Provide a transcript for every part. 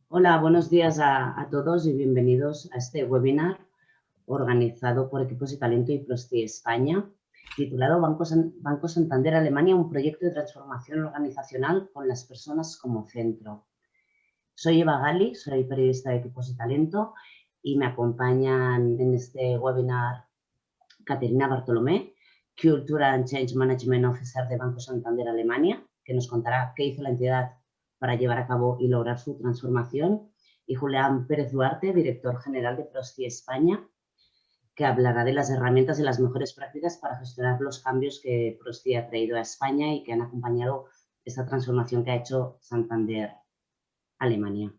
Hola, buenos días a todos y bienvenidos a este webinar organizado por Equipos y Talento y Prosti España, titulado Banco Santander Alemania, un proyecto de transformación organizacional con las personas como centro. Soy Eva Gali, soy periodista de Equipos y Talento y me acompañan en este webinar Caterina Bartolomé, Culture and Change Management Officer de Banco Santander Alemania, que nos contará qué hizo la entidad para llevar a cabo y lograr su transformación, y Julián Pérez Duarte, director general de Prosti España, que hablará de las herramientas y las mejores prácticas para gestionar los cambios que Prosti ha traído a España y que han acompañado esta transformación que ha hecho Santander Alemania.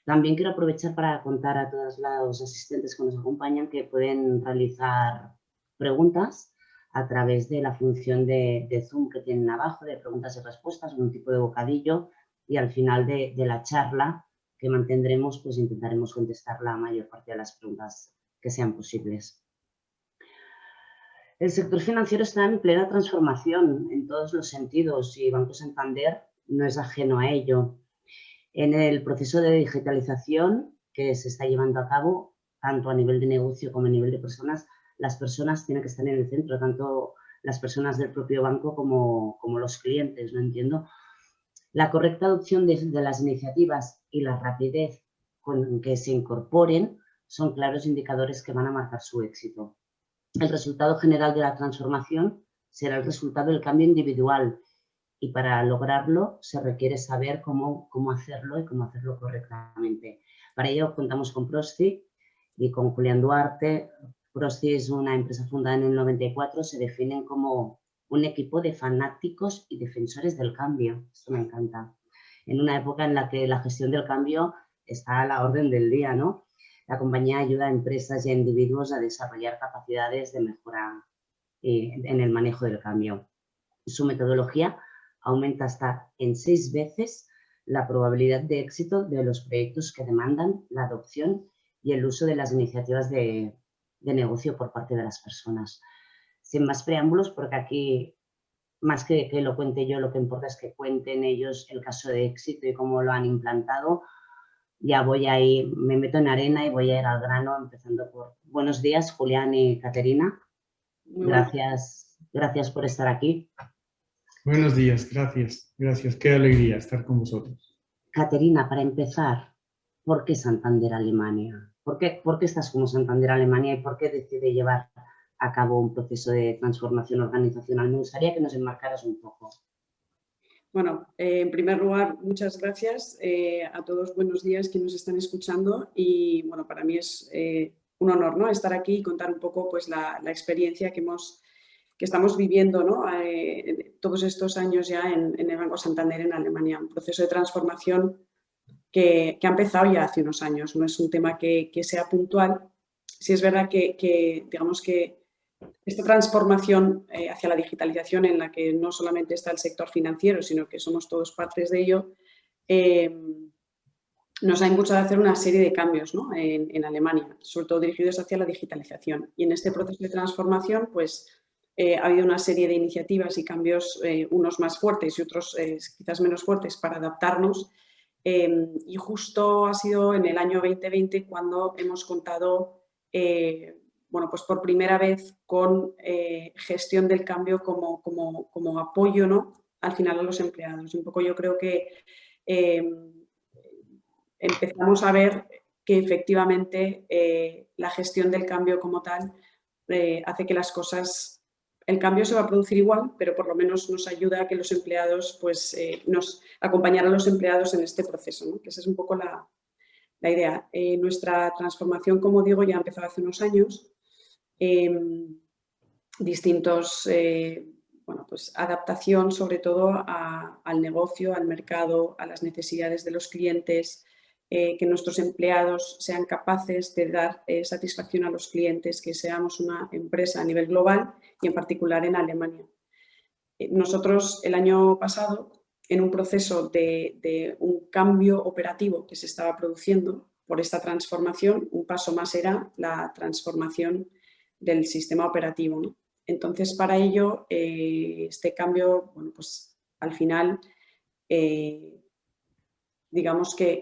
También quiero aprovechar para contar a todos los asistentes que nos acompañan que pueden realizar preguntas a través de la función de Zoom que tienen abajo, de preguntas y respuestas, un tipo de bocadillo, y al final de la charla que mantendremos, pues intentaremos contestar la mayor parte de las preguntas que sean posibles. El sector financiero está en plena transformación en todos los sentidos y Banco Santander no es ajeno a ello. En el proceso de digitalización que se está llevando a cabo, tanto a nivel de negocio como a nivel de personas, las personas tienen que estar en el centro, tanto las personas del propio banco como los clientes, ¿no? Entiendo. La correcta adopción de las iniciativas y la rapidez con que se incorporen son claros indicadores que van a marcar su éxito. El resultado general de la transformación será el resultado del cambio individual, y para lograrlo se requiere saber cómo hacerlo y cómo hacerlo correctamente. Para ello contamos con Prosti y con Julián Duarte. Prosti es una empresa fundada en el 94, se definen como un equipo de fanáticos y defensores del cambio. Esto me encanta. En una época en la que la gestión del cambio está a la orden del día, ¿no? La compañía ayuda a empresas y a individuos a desarrollar capacidades de mejora en el manejo del cambio. Su metodología aumenta hasta en 6 veces la probabilidad de éxito de los proyectos que demandan la adopción y el uso de las iniciativas de negocio por parte de las personas. Sin más preámbulos, porque aquí, más que lo cuente yo, lo que importa es que cuenten ellos el caso de éxito y cómo lo han implantado. Ya voy ahí, me meto en arena y voy a ir al grano, empezando por buenos días, Julián y Caterina. Muy bueno. Gracias por estar aquí. Buenos días, gracias. Qué alegría estar con vosotros. Caterina, para empezar, ¿por qué Santander Alemania? ¿Por qué estás como Santander Alemania y por qué decide llevar a cabo un proceso de transformación organizacional? Me gustaría que nos enmarcaras un poco. Bueno, en primer lugar, muchas gracias a todos. Buenos días, quienes nos están escuchando. Y bueno, para mí es un honor, ¿no?, estar aquí y contar un poco pues, la experiencia que estamos viviendo, ¿no?, todos estos años ya en el Banco Santander en Alemania. Un proceso de transformación que ha empezado ya hace unos años. No es un tema que sea puntual. Sí es verdad que digamos que esta transformación hacia la digitalización, en la que no solamente está el sector financiero, sino que somos todos partes de ello, nos ha impulsado a hacer una serie de cambios, ¿no?, en Alemania, sobre todo dirigidos hacia la digitalización. Y en este proceso de transformación, pues, ha habido una serie de iniciativas y cambios, unos más fuertes y otros quizás menos fuertes, para adaptarnos. Y justo ha sido en el año 2020 cuando hemos contado bueno, pues por primera vez con gestión del cambio como apoyo, ¿no?, al final a los empleados. Un poco yo creo que empezamos a ver que efectivamente la gestión del cambio como tal hace que las cosas, el cambio se va a producir igual, pero por lo menos nos ayuda a que los empleados, pues nos acompañar a los empleados en este proceso, ¿no?, que esa es un poco la idea. Nuestra transformación, como digo, ya empezó hace unos años. Distintos, bueno, pues adaptación sobre todo al negocio, al mercado, a las necesidades de los clientes, que nuestros empleados sean capaces de dar satisfacción a los clientes, que seamos una empresa a nivel global y en particular en Alemania. Nosotros el año pasado, en un proceso de un cambio operativo que se estaba produciendo por esta transformación, un paso más era la transformación del sistema operativo, ¿no? Entonces, para ello, este cambio, bueno, pues al final digamos que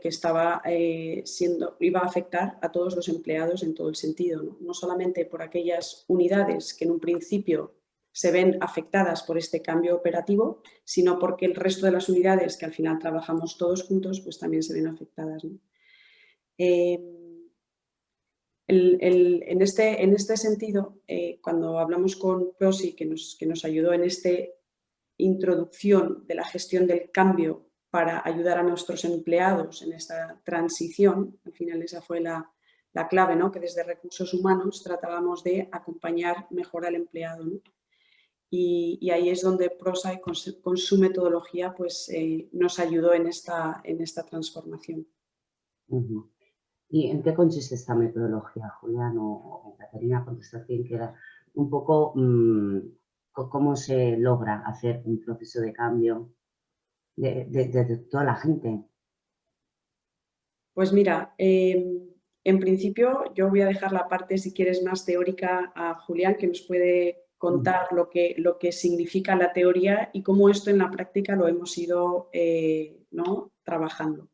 iba a afectar a todos los empleados en todo el sentido, ¿no? No solamente por aquellas unidades que en un principio se ven afectadas por este cambio operativo, sino porque el resto de las unidades que al final trabajamos todos juntos, pues también se ven afectadas, ¿no? En este sentido, cuando hablamos con Prosi, que nos ayudó en esta introducción de la gestión del cambio para ayudar a nuestros empleados en esta transición, al final esa fue la clave, ¿no? Que desde recursos humanos tratábamos de acompañar mejor al empleado, ¿no? Y ahí es donde Prosi con su metodología pues, nos ayudó en esta transformación. Uh-huh. ¿Y en qué consiste esta metodología, Julián o Caterina? Contestación que era un poco cómo se logra hacer un proceso de cambio de toda la gente. Pues mira, en principio yo voy a dejar la parte, si quieres, más teórica a Julián, que nos puede contar lo que significa la teoría y cómo esto en la práctica lo hemos ido ¿no? trabajando.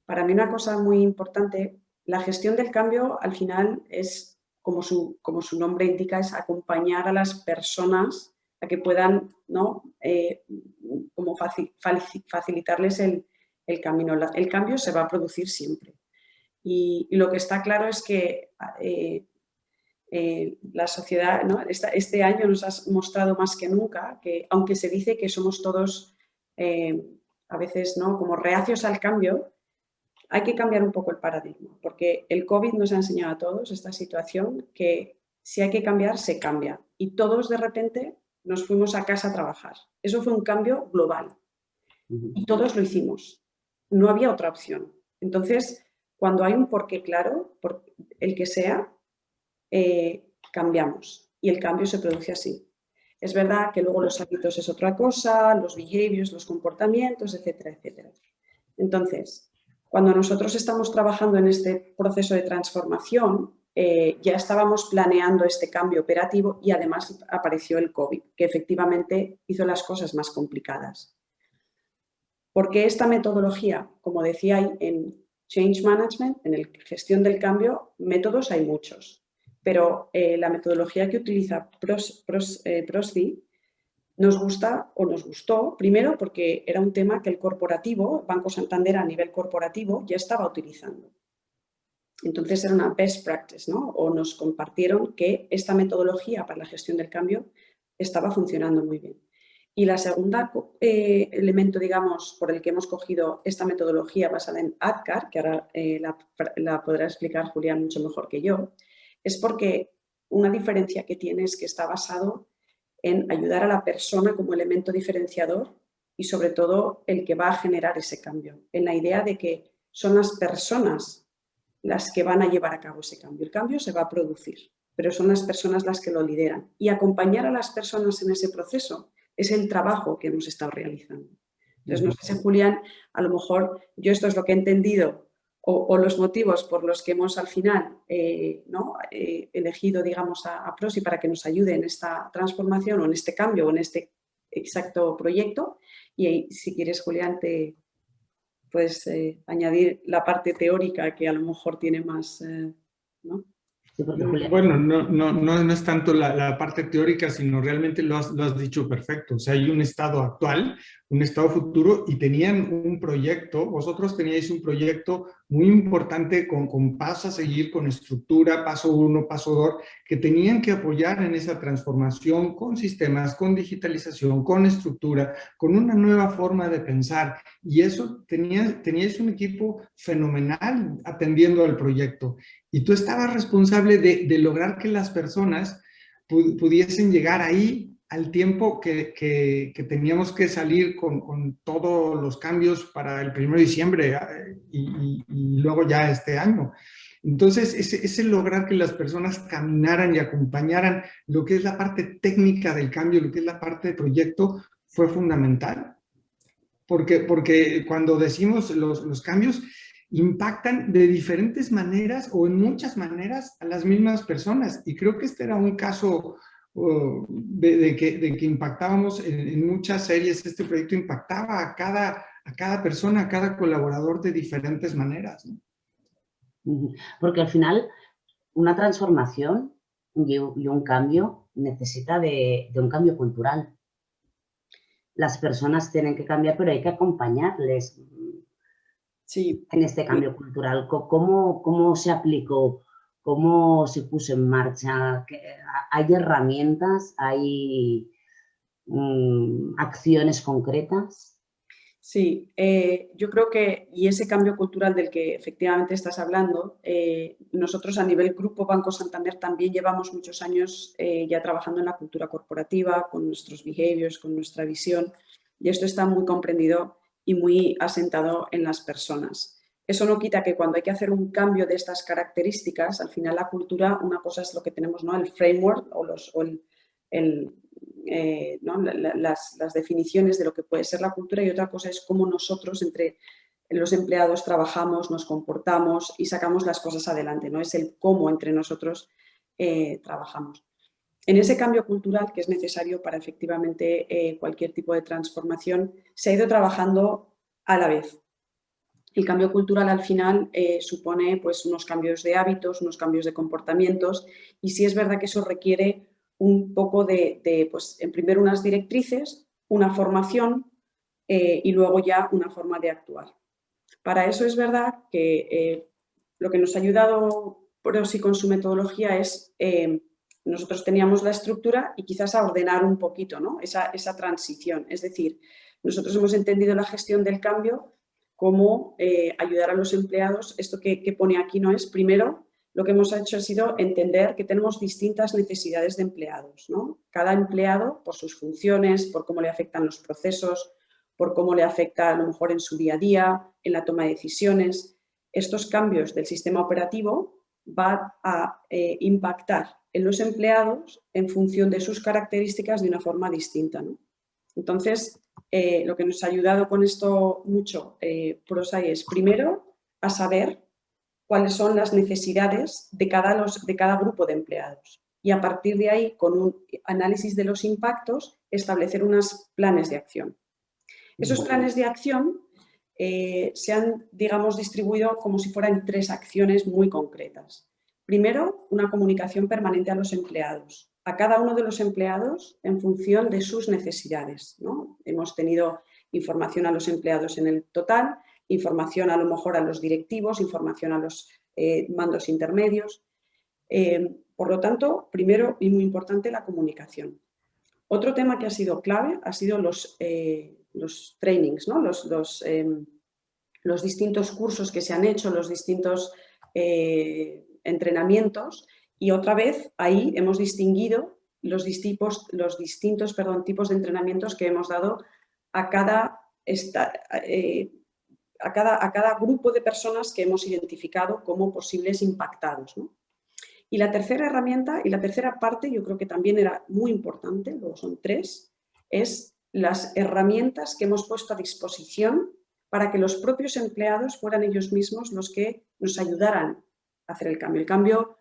Para mí una cosa muy importante, la gestión del cambio al final es, como su nombre indica, es acompañar a las personas a que puedan, ¿no? Como facilitarles el camino. El cambio se va a producir siempre. Y lo que está claro es que la sociedad, ¿no? Este año nos ha mostrado más que nunca que, aunque se dice que somos todos a veces, ¿no? como reacios al cambio, hay que cambiar un poco el paradigma, porque el COVID nos ha enseñado a todos esta situación que si hay que cambiar, se cambia. Y todos de repente nos fuimos a casa a trabajar. Eso fue un cambio global. Y todos lo hicimos. No había otra opción. Entonces, cuando hay un porqué claro, por el que sea, cambiamos. Y el cambio se produce así. Es verdad que luego los hábitos es otra cosa, los behaviors, los comportamientos, etcétera, etcétera. Entonces, cuando nosotros estamos trabajando en este proceso de transformación, ya estábamos planeando este cambio operativo y además apareció el COVID, que efectivamente hizo las cosas más complicadas. Porque esta metodología, como decía en Change Management, en la gestión del cambio, métodos hay muchos, pero la metodología que utiliza Prosci nos gusta o nos gustó, primero porque era un tema que el corporativo, Banco Santander a nivel corporativo, ya estaba utilizando. Entonces era una best practice, ¿no? O nos compartieron que esta metodología para la gestión del cambio estaba funcionando muy bien. Y la segunda elemento, digamos, por el que hemos cogido esta metodología basada en ADKAR, que ahora la podrá explicar Julián mucho mejor que yo, es porque una diferencia que tiene es que está basado en ayudar a la persona como elemento diferenciador y sobre todo el que va a generar ese cambio, en la idea de que son las personas las que van a llevar a cabo ese cambio. El cambio se va a producir, pero son las personas las que lo lideran. Y acompañar a las personas en ese proceso es el trabajo que hemos estado realizando. Entonces, no sé si, Julián, a lo mejor yo esto es lo que he entendido o los motivos por los que hemos al final elegido, digamos, a Prosi para que nos ayude en esta transformación o en este cambio o en este exacto proyecto. Y si quieres, Julián, te puedes añadir la parte teórica que a lo mejor tiene más, ¿no? Bueno, no es tanto la parte teórica, sino realmente lo has dicho perfecto. O sea, hay un estado actual, un estado futuro, y tenían un proyecto, vosotros teníais un proyecto muy importante con pasos a seguir, con estructura, paso 1, paso 2, que tenían que apoyar en esa transformación con sistemas, con digitalización, con estructura, con una nueva forma de pensar. Y eso teníais un equipo fenomenal atendiendo al proyecto. Y tú estabas responsable de lograr que las personas pudiesen llegar ahí al tiempo que teníamos que salir con todos los cambios para el 1 de diciembre y luego ya este año. Entonces, ese lograr que las personas caminaran y acompañaran lo que es la parte técnica del cambio, lo que es la parte de proyecto, fue fundamental. Porque cuando decimos los cambios, impactan de diferentes maneras o en muchas maneras a las mismas personas. Y creo que este era un caso de que impactábamos en muchas series. Este proyecto impactaba a cada persona, a cada colaborador de diferentes maneras, ¿no? Porque al final una transformación y un cambio necesita de un cambio cultural. Las personas tienen que cambiar, pero hay que acompañarles en este cambio cultural. ¿Cómo se aplicó? ¿Cómo se puso en marcha? ¿Hay herramientas? ¿Hay acciones concretas? Sí, yo creo que, y ese cambio cultural del que efectivamente estás hablando, nosotros a nivel Grupo Banco Santander también llevamos muchos años ya trabajando en la cultura corporativa, con nuestros behaviors, con nuestra visión, y esto está muy comprendido y muy asentado en las personas. Eso no quita que cuando hay que hacer un cambio de estas características, al final la cultura, una cosa es lo que tenemos, ¿no? El framework ¿no? las definiciones de lo que puede ser la cultura, y otra cosa es cómo nosotros entre los empleados trabajamos, nos comportamos y sacamos las cosas adelante, ¿no? Es el cómo entre nosotros trabajamos. En ese cambio cultural que es necesario para efectivamente cualquier tipo de transformación, se ha ido trabajando a la vez. El cambio cultural al final supone pues, unos cambios de hábitos, unos cambios de comportamientos, y sí es verdad que eso requiere un poco pues, en primero unas directrices, una formación y luego ya una forma de actuar. Para eso es verdad que lo que nos ha ayudado Prosi con su metodología es, nosotros teníamos la estructura y quizás a ordenar un poquito, ¿no? esa transición. Es decir, nosotros hemos entendido la gestión del cambio como ayudar a los empleados. Esto que pone aquí no es, primero, lo que hemos hecho ha sido entender que tenemos distintas necesidades de empleados, ¿no? Cada empleado, por sus funciones, por cómo le afectan los procesos, por cómo le afecta a lo mejor en su día a día, en la toma de decisiones. Estos cambios del sistema operativo van a impactar en los empleados en función de sus características de una forma distinta, ¿no? Entonces, lo que nos ha ayudado con esto mucho Prosci es, primero, a saber cuáles son las necesidades de cada grupo de empleados. Y a partir de ahí, con un análisis de los impactos, establecer unos planes de acción. Esos planes de acción se han, digamos, distribuido como si fueran 3 acciones muy concretas. Primero, una comunicación permanente a los empleados, a cada uno de los empleados en función de sus necesidades, ¿no? Hemos tenido información a los empleados en el total, información a lo mejor a los directivos, información a los mandos intermedios. Por lo tanto, primero y muy importante, la comunicación. Otro tema que ha sido clave ha sido los trainings, ¿no? Los distintos cursos que se han hecho, los distintos entrenamientos, y otra vez ahí hemos distinguido los distintos tipos de entrenamientos que hemos dado a cada grupo de personas que hemos identificado como posibles impactados, ¿no? Y la tercera herramienta y la tercera parte, yo creo que también era muy importante, luego son 3, es las herramientas que hemos puesto a disposición para que los propios empleados fueran ellos mismos los que nos ayudaran a hacer el cambio. El cambio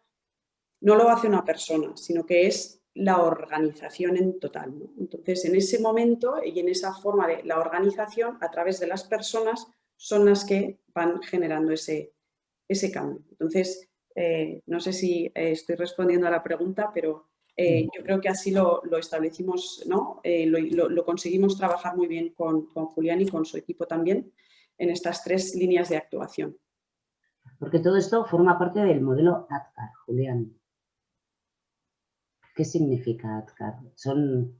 no lo hace una persona, sino que es la organización en total, ¿no? Entonces, en ese momento y en esa forma de la organización, a través de las personas, son las que van generando ese cambio. Entonces, no sé si estoy respondiendo a la pregunta, pero yo creo que así lo establecimos, ¿no? Lo conseguimos trabajar muy bien con Julián y con su equipo también en estas 3 líneas de actuación. Porque todo esto forma parte del modelo ADKAR, Julián. ¿Qué significa ADKAR? Son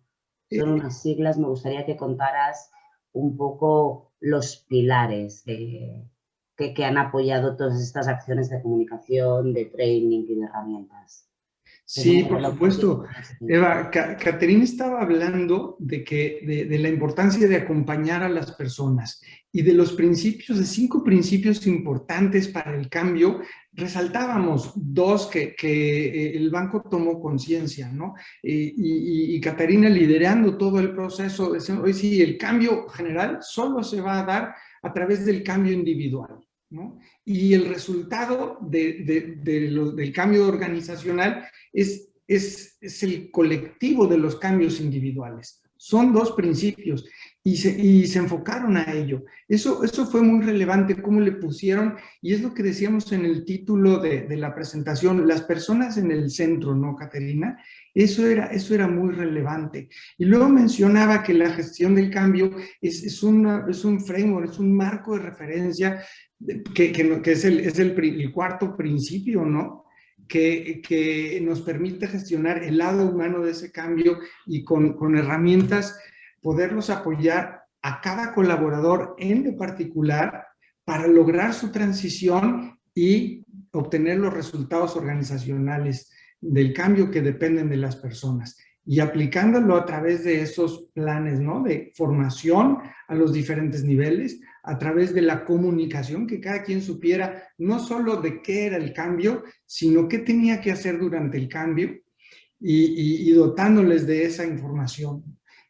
unas siglas, me gustaría que contaras un poco los pilares que han apoyado todas estas acciones de comunicación, de training y de herramientas. Sí, por supuesto. Eva, Caterina estaba hablando de la importancia de acompañar a las personas y de los principios, de 5 principios importantes para el cambio. Resaltábamos 2 que el banco tomó conciencia, ¿no? Y Caterina liderando todo el proceso, diciendo, hoy sí, el cambio general solo se va a dar a través del cambio individual, ¿no? Y el resultado del cambio organizacional es el colectivo de los cambios individuales. Son 2 principios. y se enfocaron a ello. Eso fue muy relevante, cómo le pusieron, y es lo que decíamos en el título de la presentación, las personas en el centro, ¿no, Caterina? Eso era muy relevante. Y luego mencionaba que la gestión del cambio es un framework, es un marco de referencia que es el cuarto principio, ¿no? Que nos permite gestionar el lado humano de ese cambio y con herramientas poderlos apoyar a cada colaborador en lo particular para lograr su transición y obtener los resultados organizacionales del cambio que dependen de las personas y aplicándolo a través de esos planes, ¿no? De formación a los diferentes niveles, a través de la comunicación, que cada quien supiera no solo de qué era el cambio, sino qué tenía que hacer durante el cambio y dotándoles de esa información.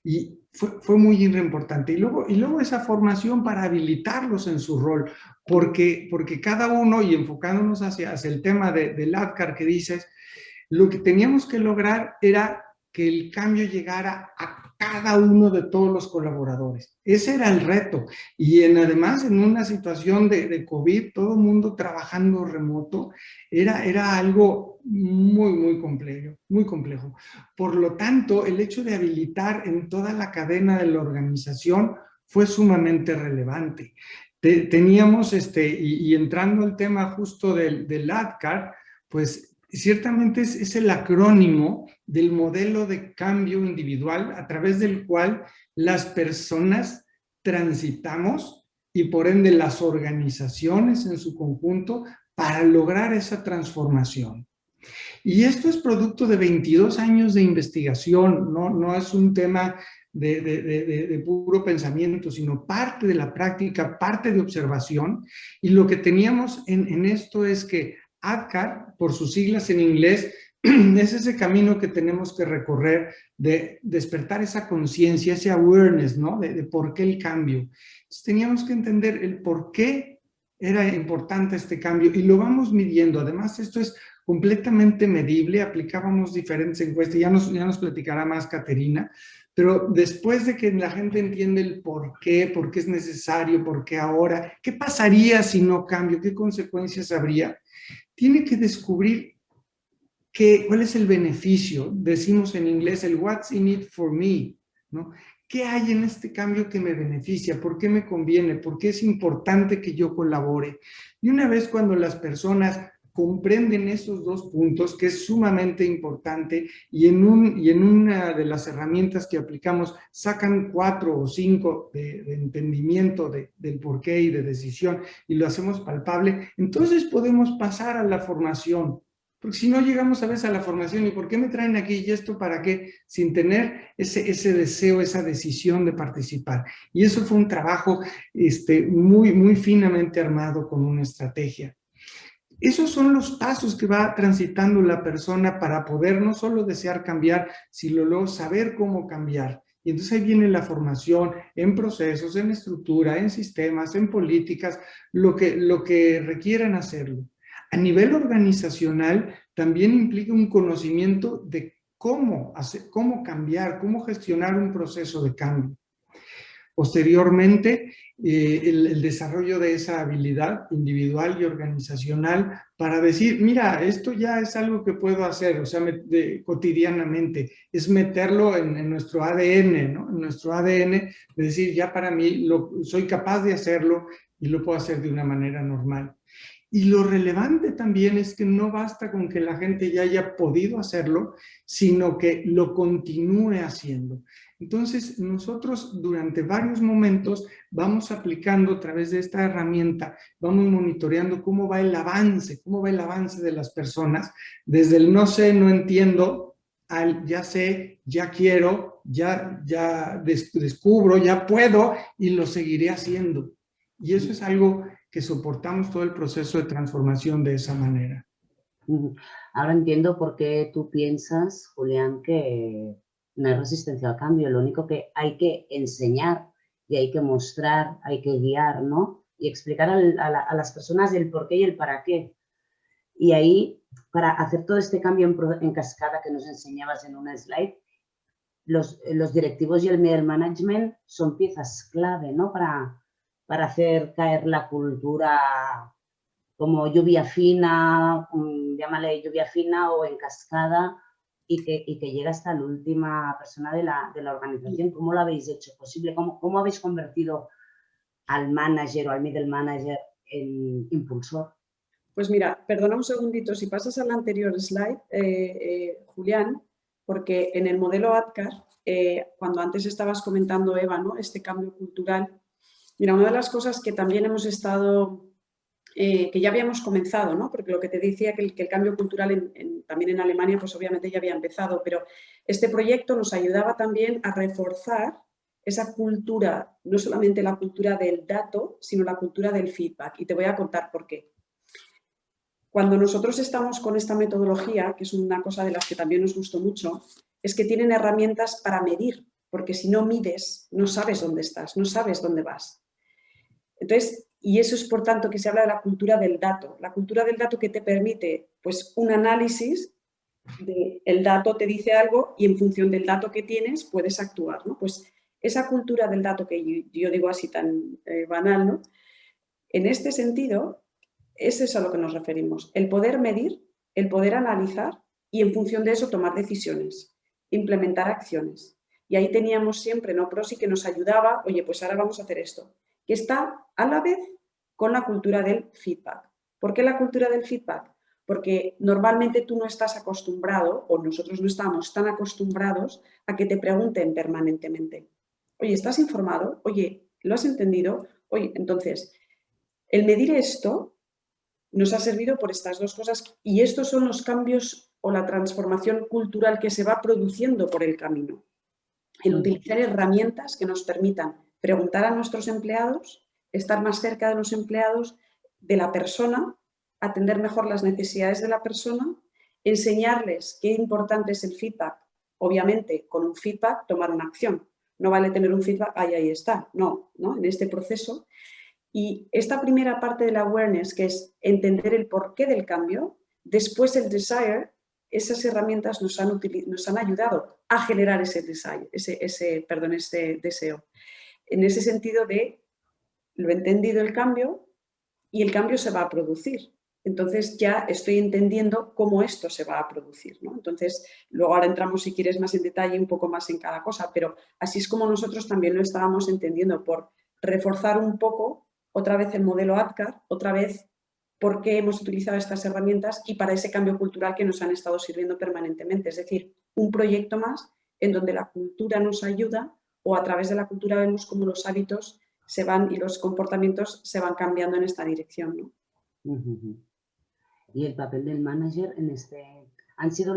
Y fue muy importante. Y luego esa formación para habilitarlos en su rol, porque cada uno, y enfocándonos hacia el tema del ADKAR que dices, lo que teníamos que lograr era que el cambio llegara a cada uno de todos los colaboradores. Ese era el reto. Y además, en una situación de COVID, todo el mundo trabajando remoto, era algo muy complejo, muy complejo. Por lo tanto, el hecho de habilitar en toda la cadena de la organización fue sumamente relevante. Teníamos, y entrando al tema justo del ADKAR, pues ciertamente es el acrónimo del modelo de cambio individual a través del cual las personas transitamos y por ende las organizaciones en su conjunto para lograr esa transformación. Y esto es producto de 22 años de investigación, no es un tema de puro pensamiento, sino parte de la práctica, parte de observación. Y lo que teníamos en esto es que ADKAR, por sus siglas en inglés, es ese camino que tenemos que recorrer de despertar esa conciencia, ese awareness, ¿no? De por qué el cambio. Entonces, teníamos que entender el por qué era importante este cambio y lo vamos midiendo. Además, esto es completamente medible, aplicábamos diferentes encuestas, ya nos platicará más Caterina, pero después de que la gente entiende el por qué es necesario, por qué ahora, qué pasaría si no cambio, qué consecuencias habría, tiene que descubrir cuál es el beneficio. Decimos en inglés el what's in it for me, ¿no? ¿Qué hay en este cambio que me beneficia? ¿Por qué me conviene? ¿Por qué es importante que yo colabore? Y una vez cuando las personas comprenden esos dos puntos, que es sumamente importante, y en una de las herramientas que aplicamos sacan 4 o 5 de entendimiento del porqué y de decisión, y lo hacemos palpable, entonces podemos pasar a la formación. Porque si no llegamos a veces a la formación, ¿y por qué me traen aquí y esto para qué? Sin tener ese deseo, esa decisión de participar. Y eso fue un trabajo muy finamente armado con una estrategia. Esos son los pasos que va transitando la persona para poder no solo desear cambiar, sino luego saber cómo cambiar. Y entonces ahí viene la formación en procesos, en estructura, en sistemas, en políticas, lo que requieran hacerlo. A nivel organizacional también implica un conocimiento de cómo cambiar, cómo gestionar un proceso de cambio. Posteriormente, el desarrollo de esa habilidad individual y organizacional para decir, mira, esto ya es algo que puedo hacer, o sea, cotidianamente, es meterlo en nuestro ADN, ¿no? En nuestro ADN, de decir, ya para mí soy capaz de hacerlo y lo puedo hacer de una manera normal. Y lo relevante también es que no basta con que la gente ya haya podido hacerlo, sino que lo continúe haciendo. Entonces, nosotros durante varios momentos vamos aplicando a través de esta herramienta, vamos monitoreando cómo va el avance de las personas, desde el no sé, no entiendo, al ya sé, ya quiero, ya descubro, ya puedo y lo seguiré haciendo. Y eso es algo que soportamos todo el proceso de transformación de esa manera. Ahora entiendo por qué tú piensas, Julián, que no hay resistencia al cambio. Lo único que hay que enseñar y hay que mostrar, hay que guiar, ¿no? Y explicar a las personas el por qué y el para qué. Y ahí, para hacer todo este cambio en cascada que nos enseñabas en una slide, los directivos y el middle management son piezas clave, ¿no? Para hacer caer la cultura como lluvia fina, llámale lluvia fina o en cascada, y que llega hasta la última persona de la organización. ¿Cómo lo habéis hecho posible? ¿Cómo habéis convertido al manager o al middle manager en impulsor? Pues mira, perdona un segundito, si pasas al anterior slide, Julián, porque en el modelo ADKAR, cuando antes estabas comentando, Eva, ¿no? Este cambio cultural, mira, una de las cosas que también hemos estado, que ya habíamos comenzado, ¿no? Porque lo que te decía que el cambio cultural también en Alemania, pues obviamente ya había empezado, pero este proyecto nos ayudaba también a reforzar esa cultura, no solamente la cultura del dato, sino la cultura del feedback. Y te voy a contar por qué. Cuando nosotros estamos con esta metodología, que es una cosa de las que también nos gustó mucho, es que tienen herramientas para medir, porque si no mides, no sabes dónde estás, no sabes dónde vas. Entonces, y eso es por tanto que se habla de la cultura del dato. La cultura del dato que te permite, pues, un análisis del dato te dice algo y en función del dato que tienes puedes actuar, ¿no? Pues esa cultura del dato que yo digo así tan banal, ¿no? En este sentido, es eso a lo que nos referimos. El poder medir, el poder analizar y en función de eso tomar decisiones, implementar acciones. Y ahí teníamos siempre, ¿no? Prosi que nos ayudaba, oye, pues ahora vamos a hacer esto, que está a la vez con la cultura del feedback. ¿Por qué la cultura del feedback? Porque normalmente tú no estás acostumbrado, o nosotros no estamos tan acostumbrados a que te pregunten permanentemente. Oye, ¿estás informado? Oye, ¿lo has entendido? Oye, entonces, el medir esto nos ha servido por estas dos cosas y estos son los cambios o la transformación cultural que se va produciendo por el camino. El utilizar herramientas que nos permitan preguntar a nuestros empleados, estar más cerca de los empleados, de la persona, atender mejor las necesidades de la persona, enseñarles qué importante es el feedback. Obviamente, con un feedback tomar una acción. No vale tener un feedback, ahí está. No, en este proceso. Y esta primera parte del awareness, que es entender el porqué del cambio, después el desire, esas herramientas nos han ayudado a generar ese desire, ese deseo. En ese sentido de lo he entendido el cambio y el cambio se va a producir. Entonces ya estoy entendiendo cómo esto se va a producir, ¿no? Entonces, luego ahora entramos, si quieres, más en detalle, un poco más en cada cosa, pero así es como nosotros también lo estábamos entendiendo, por reforzar un poco otra vez el modelo ADKAR, otra vez por qué hemos utilizado estas herramientas y para ese cambio cultural que nos han estado sirviendo permanentemente. Es decir, un proyecto más en donde la cultura nos ayuda o a través de la cultura vemos cómo los hábitos se van y los comportamientos se van cambiando en esta dirección, ¿no? Y el papel del manager en este... ha sido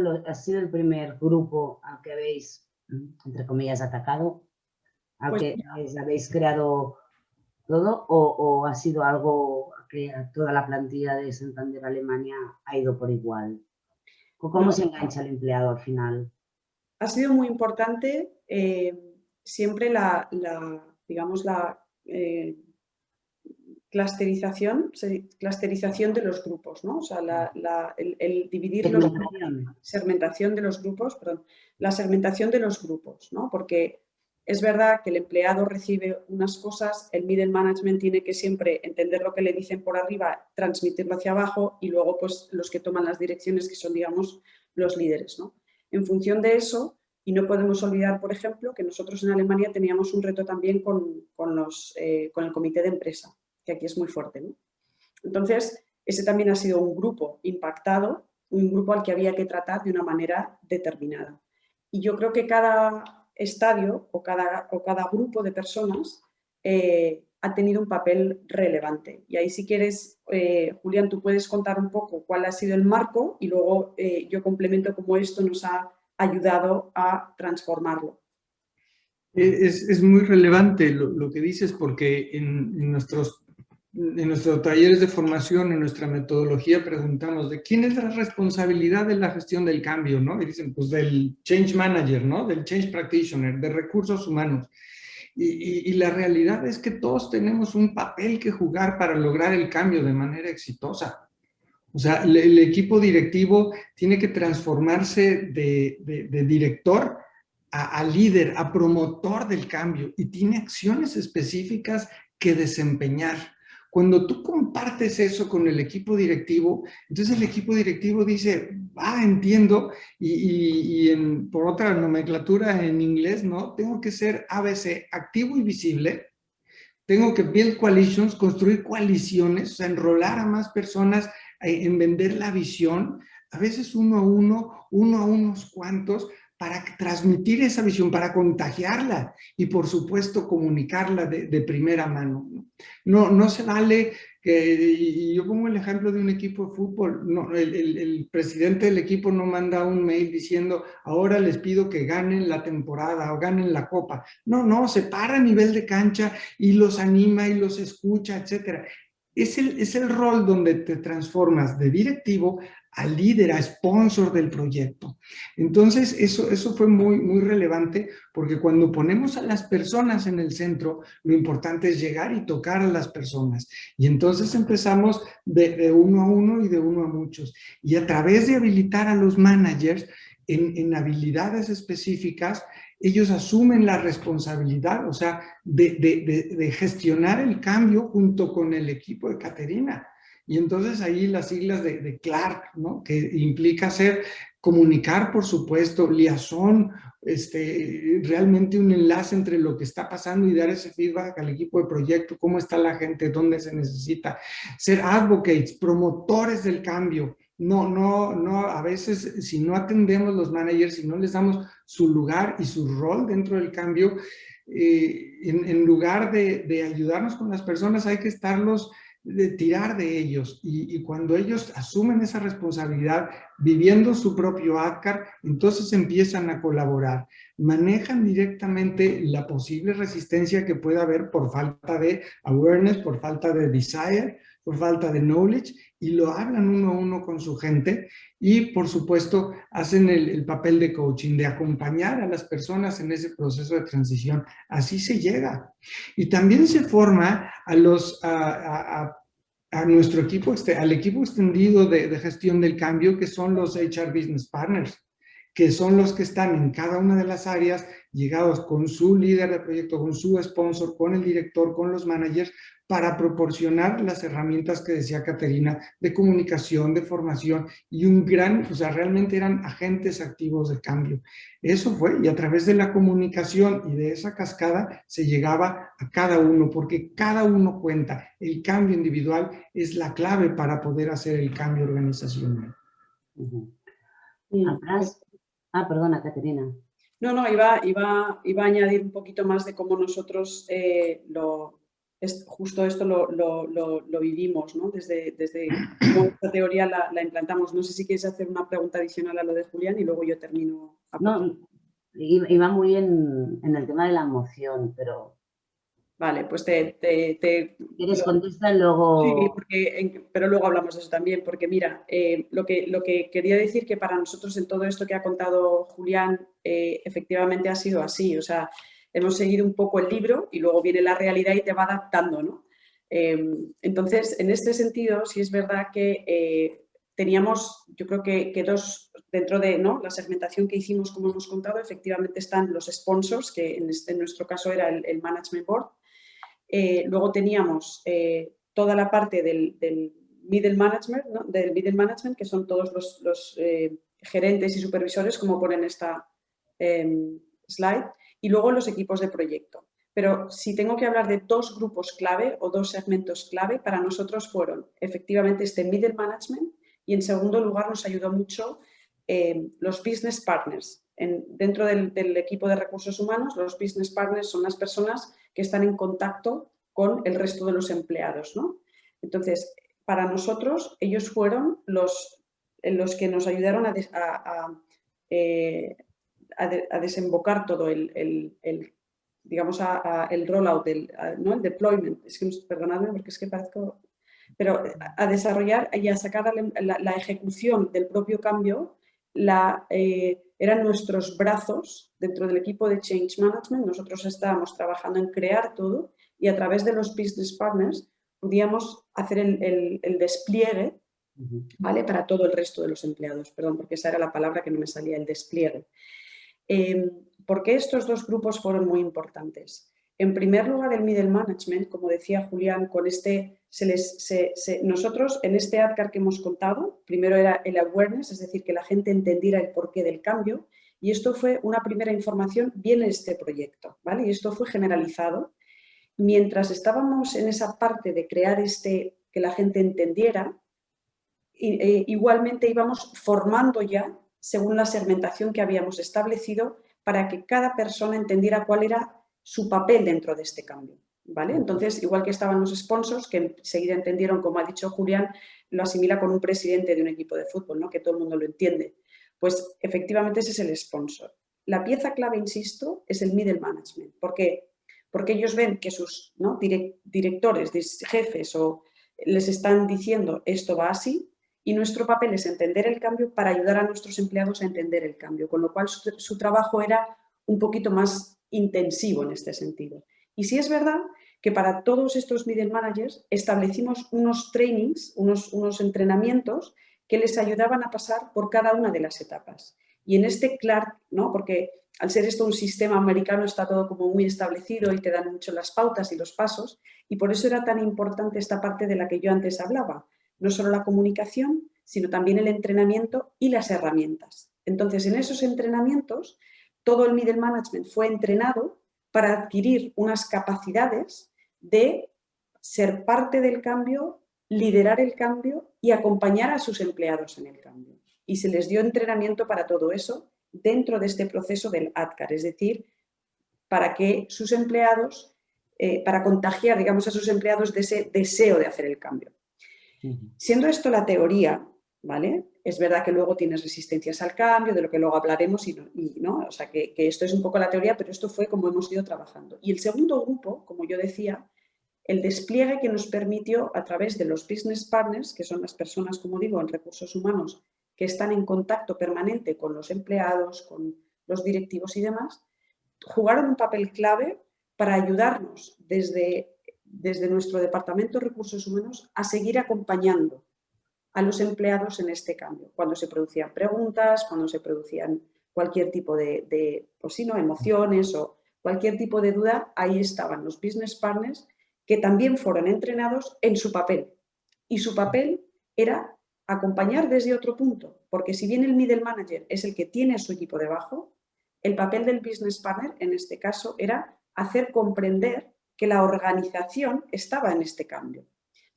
el primer grupo al que habéis, entre comillas, atacado, al que habéis creado todo, o ha sido algo que toda la plantilla de Santander Alemania ha ido por igual? ¿Cómo se engancha el empleado al final? Ha sido muy importante siempre la clusterización de los grupos, ¿no? O sea, el dividir los grupos, segmentación de los grupos, perdón, la segmentación de los grupos, ¿no? Porque es verdad que el empleado recibe unas cosas, el middle management tiene que siempre entender lo que le dicen por arriba, transmitirlo hacia abajo y luego pues los que toman las direcciones que son, digamos, los líderes, ¿no? En función de eso, y no podemos olvidar, por ejemplo, que nosotros en Alemania teníamos un reto también con el comité de empresa, que aquí es muy fuerte, ¿no? Entonces, ese también ha sido un grupo impactado, un grupo al que había que tratar de una manera determinada. Y yo creo que cada estadio o cada grupo de personas ha tenido un papel relevante. Y ahí si quieres, Julián, tú puedes contar un poco cuál ha sido el marco y luego yo complemento cómo esto nos ha ayudado a transformarlo. Es muy relevante lo que dices porque en nuestros talleres de formación, en nuestra metodología, preguntamos de quién es la responsabilidad de la gestión del cambio, ¿no? Y dicen, pues del change manager, ¿no? Del change practitioner, de recursos humanos. Y la realidad es que todos tenemos un papel que jugar para lograr el cambio de manera exitosa. O sea, el equipo directivo tiene que transformarse de director a líder, a promotor del cambio y tiene acciones específicas que desempeñar. Cuando tú compartes eso con el equipo directivo, entonces el equipo directivo dice, entiendo, por otra nomenclatura en inglés, ¿no? Tengo que ser ABC, activo y visible. Tengo que build coalitions, construir coaliciones, o sea, enrolar a más personas en vender la visión, a veces uno a unos cuantos, para transmitir esa visión, para contagiarla y, por supuesto, comunicarla de primera mano. No se vale que, y yo pongo el ejemplo de un equipo de fútbol, no, el presidente del equipo no manda un mail diciendo, ahora les pido que ganen la temporada o ganen la copa. No, se para a nivel de cancha y los anima y los escucha, etcétera. Es el rol donde te transformas de directivo a líder, a sponsor del proyecto. Entonces, eso fue muy relevante, porque cuando ponemos a las personas en el centro, lo importante es llegar y tocar a las personas. Y entonces empezamos de uno a uno y de uno a muchos. Y a través de habilitar a los managers en habilidades específicas, ellos asumen la responsabilidad, o sea, de gestionar el cambio junto con el equipo de Caterina. Y entonces ahí las siglas de Clark, ¿no? Que implica comunicar, por supuesto, liaison, realmente un enlace entre lo que está pasando y dar ese feedback al equipo de proyecto, cómo está la gente, dónde se necesita. Ser advocates, promotores del cambio. No, a veces si no atendemos los managers, si no les damos su lugar y su rol dentro del cambio, en lugar de ayudarnos con las personas, hay que estarlos de tirar de ellos, y cuando ellos asumen esa responsabilidad viviendo su propio ADKAR, entonces empiezan a colaborar, manejan directamente la posible resistencia que pueda haber por falta de awareness, por falta de desire, por falta de knowledge, y lo hablan uno a uno con su gente, y por supuesto hacen el papel de coaching, de acompañar a las personas en ese proceso de transición. Así se llega. Y también se forma a nuestro equipo, al equipo extendido de gestión del cambio, que son los HR Business Partners, que son los que están en cada una de las áreas, llegados con su líder de proyecto, con su sponsor, con el director, con los managers, para proporcionar las herramientas que decía Caterina, de comunicación, de formación, y realmente eran agentes activos de cambio. Eso fue, y a través de la comunicación y de esa cascada se llegaba a cada uno, porque cada uno cuenta. El cambio individual es la clave para poder hacer el cambio organizacional. Perdona, Caterina. No, iba a añadir un poquito más de cómo nosotros justo esto lo vivimos, ¿no? Desde cómo esta teoría la implantamos. No sé si quieres hacer una pregunta adicional a lo de Julián y luego yo termino. No, iba muy en el tema de la emoción, pero... Vale, pues ¿Quieres contestar luego? Sí, pero luego hablamos de eso también, porque mira, lo que quería decir que para nosotros en todo esto que ha contado Julián, efectivamente ha sido así, o sea, hemos seguido un poco el libro y luego viene la realidad y te va adaptando, ¿no? Entonces, en este sentido, sí es verdad que teníamos, yo creo que dos, dentro de, ¿no?, la segmentación que hicimos, como hemos contado, efectivamente están los sponsors, que en nuestro caso era el Management Board. Luego teníamos toda la parte del middle management, ¿no?, del middle management, que son todos los gerentes y supervisores, como pone en esta slide, y luego los equipos de proyecto. Pero si tengo que hablar de dos grupos clave o dos segmentos clave, para nosotros fueron efectivamente este middle management, y en segundo lugar nos ayudó mucho los business partners. Dentro del equipo de recursos humanos, los business partners son las personas que están en contacto con el resto de los empleados, ¿no? Entonces, para nosotros, ellos fueron los que nos ayudaron a desembocar todo digamos, el rollout, ¿no?, el deployment. Es que, perdonadme porque es que parezco... Pero a desarrollar y a sacar la ejecución del propio cambio, eran nuestros brazos dentro del equipo de Change Management. Nosotros estábamos trabajando en crear todo y a través de los business partners podíamos hacer el despliegue, ¿vale?, para todo el resto de los empleados. Perdón, porque esa era la palabra que no me salía, el despliegue. ¿por qué estos dos grupos fueron muy importantes? En primer lugar, el middle management, como decía Julián, con nosotros en este ADKAR que hemos contado, primero era el awareness, es decir, que la gente entendiera el porqué del cambio, y esto fue una primera información, viene este proyecto, ¿vale? Y esto fue generalizado. Mientras estábamos en esa parte de crear que la gente entendiera, igualmente íbamos formando ya, según la segmentación que habíamos establecido, para que cada persona entendiera cuál era su papel dentro de este cambio, ¿vale? Entonces, igual que estaban los sponsors, que enseguida entendieron, como ha dicho Julián, lo asimila con un presidente de un equipo de fútbol, ¿no? Que todo el mundo lo entiende. Pues efectivamente ese es el sponsor. La pieza clave, insisto, es el middle management. ¿Por qué? Porque ellos ven que sus, ¿no?, directores, jefes les están diciendo esto va así, y nuestro papel es entender el cambio para ayudar a nuestros empleados a entender el cambio, con lo cual su trabajo era un poquito más intensivo en este sentido. Y sí es verdad que para todos estos middle managers establecimos unos trainings, unos entrenamientos que les ayudaban a pasar por cada una de las etapas. Y en este CLARK, ¿no?, porque al ser esto un sistema americano está todo como muy establecido y te dan mucho las pautas y los pasos, y por eso era tan importante esta parte de la que yo antes hablaba, no solo la comunicación, sino también el entrenamiento y las herramientas. Entonces, en esos entrenamientos, todo el middle management fue entrenado para adquirir unas capacidades de ser parte del cambio, liderar el cambio y acompañar a sus empleados en el cambio. Y se les dio entrenamiento para todo eso dentro de este proceso del ADKAR, es decir, para que sus empleados, para contagiar, digamos, a sus empleados de ese deseo de hacer el cambio. Siendo esto la teoría, ¿vale? Es verdad que luego tienes resistencias al cambio, de lo que luego hablaremos, ¿no? O sea, que esto es un poco la teoría, pero esto fue como hemos ido trabajando. Y el segundo grupo, como yo decía, el despliegue que nos permitió a través de los business partners, que son las personas, como digo, en recursos humanos, que están en contacto permanente con los empleados, con los directivos y demás, jugaron un papel clave para ayudarnos desde nuestro Departamento de Recursos Humanos a seguir acompañando a los empleados en este cambio. Cuando se producían preguntas, cuando se producían cualquier tipo de pues sí, ¿no?, emociones o cualquier tipo de duda, ahí estaban los business partners que también fueron entrenados en su papel. Y su papel era acompañar desde otro punto, porque si bien el middle manager es el que tiene a su equipo debajo, el papel del business partner en este caso era hacer comprender que la organización estaba en este cambio.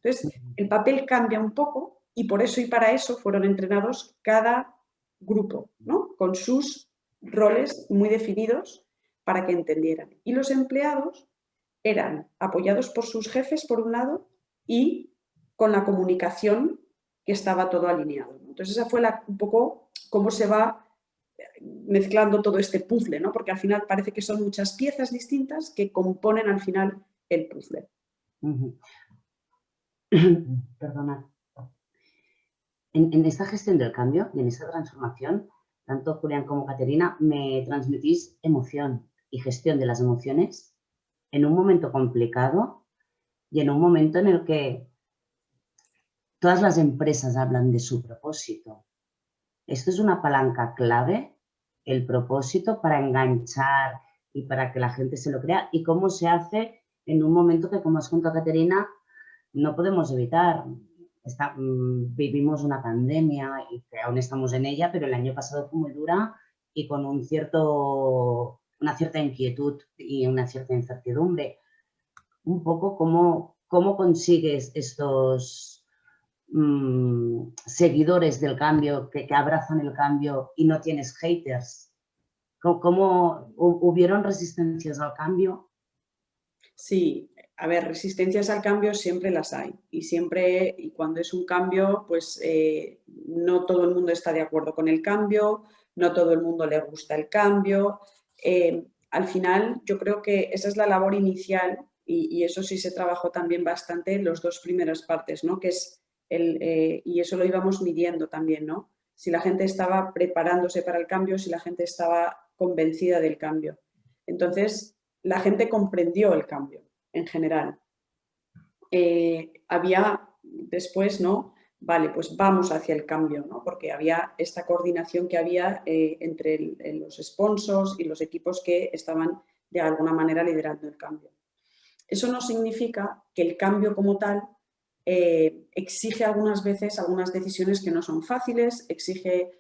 Entonces, el papel cambia un poco y por eso y para eso fueron entrenados cada grupo, ¿no?, con sus roles muy definidos para que entendieran. Y los empleados eran apoyados por sus jefes, por un lado, y con la comunicación que estaba todo alineado. Entonces, esa fue un poco cómo se va mezclando todo este puzzle, ¿no? Porque al final parece que son muchas piezas distintas que componen al final el puzzle. Perdona. En esta gestión del cambio y en esta transformación, tanto Julián como Caterina me transmitís emoción y gestión de las emociones en un momento complicado y en un momento en el que todas las empresas hablan de su propósito. Esto es una palanca clave, el propósito, para enganchar y para que la gente se lo crea. ¿Y cómo se hace en un momento que, como has contado, Caterina, no podemos evitar? Vivimos una pandemia y que aún estamos en ella, pero el año pasado fue muy dura y con una cierta inquietud y una cierta incertidumbre. Un poco cómo consigues estos seguidores del cambio que abrazan el cambio y no tienes haters. ¿Cómo hubieron resistencias al cambio? Sí, a ver, resistencias al cambio siempre las hay y cuando es un cambio, pues no todo el mundo está de acuerdo con el cambio, no todo el mundo le gusta el cambio. Al final, yo creo que esa es la labor inicial y eso sí se trabajó también bastante en las dos primeras partes, ¿no? Que es y eso lo íbamos midiendo también, ¿no? Si la gente estaba preparándose para el cambio, si la gente estaba convencida del cambio. Entonces, la gente comprendió el cambio en general. Había después, ¿no?, vale, pues vamos hacia el cambio, ¿no? Porque había esta coordinación que había entre los sponsors y los equipos que estaban de alguna manera liderando el cambio. Eso no significa que el cambio como tal exige algunas veces algunas decisiones que no son fáciles, exige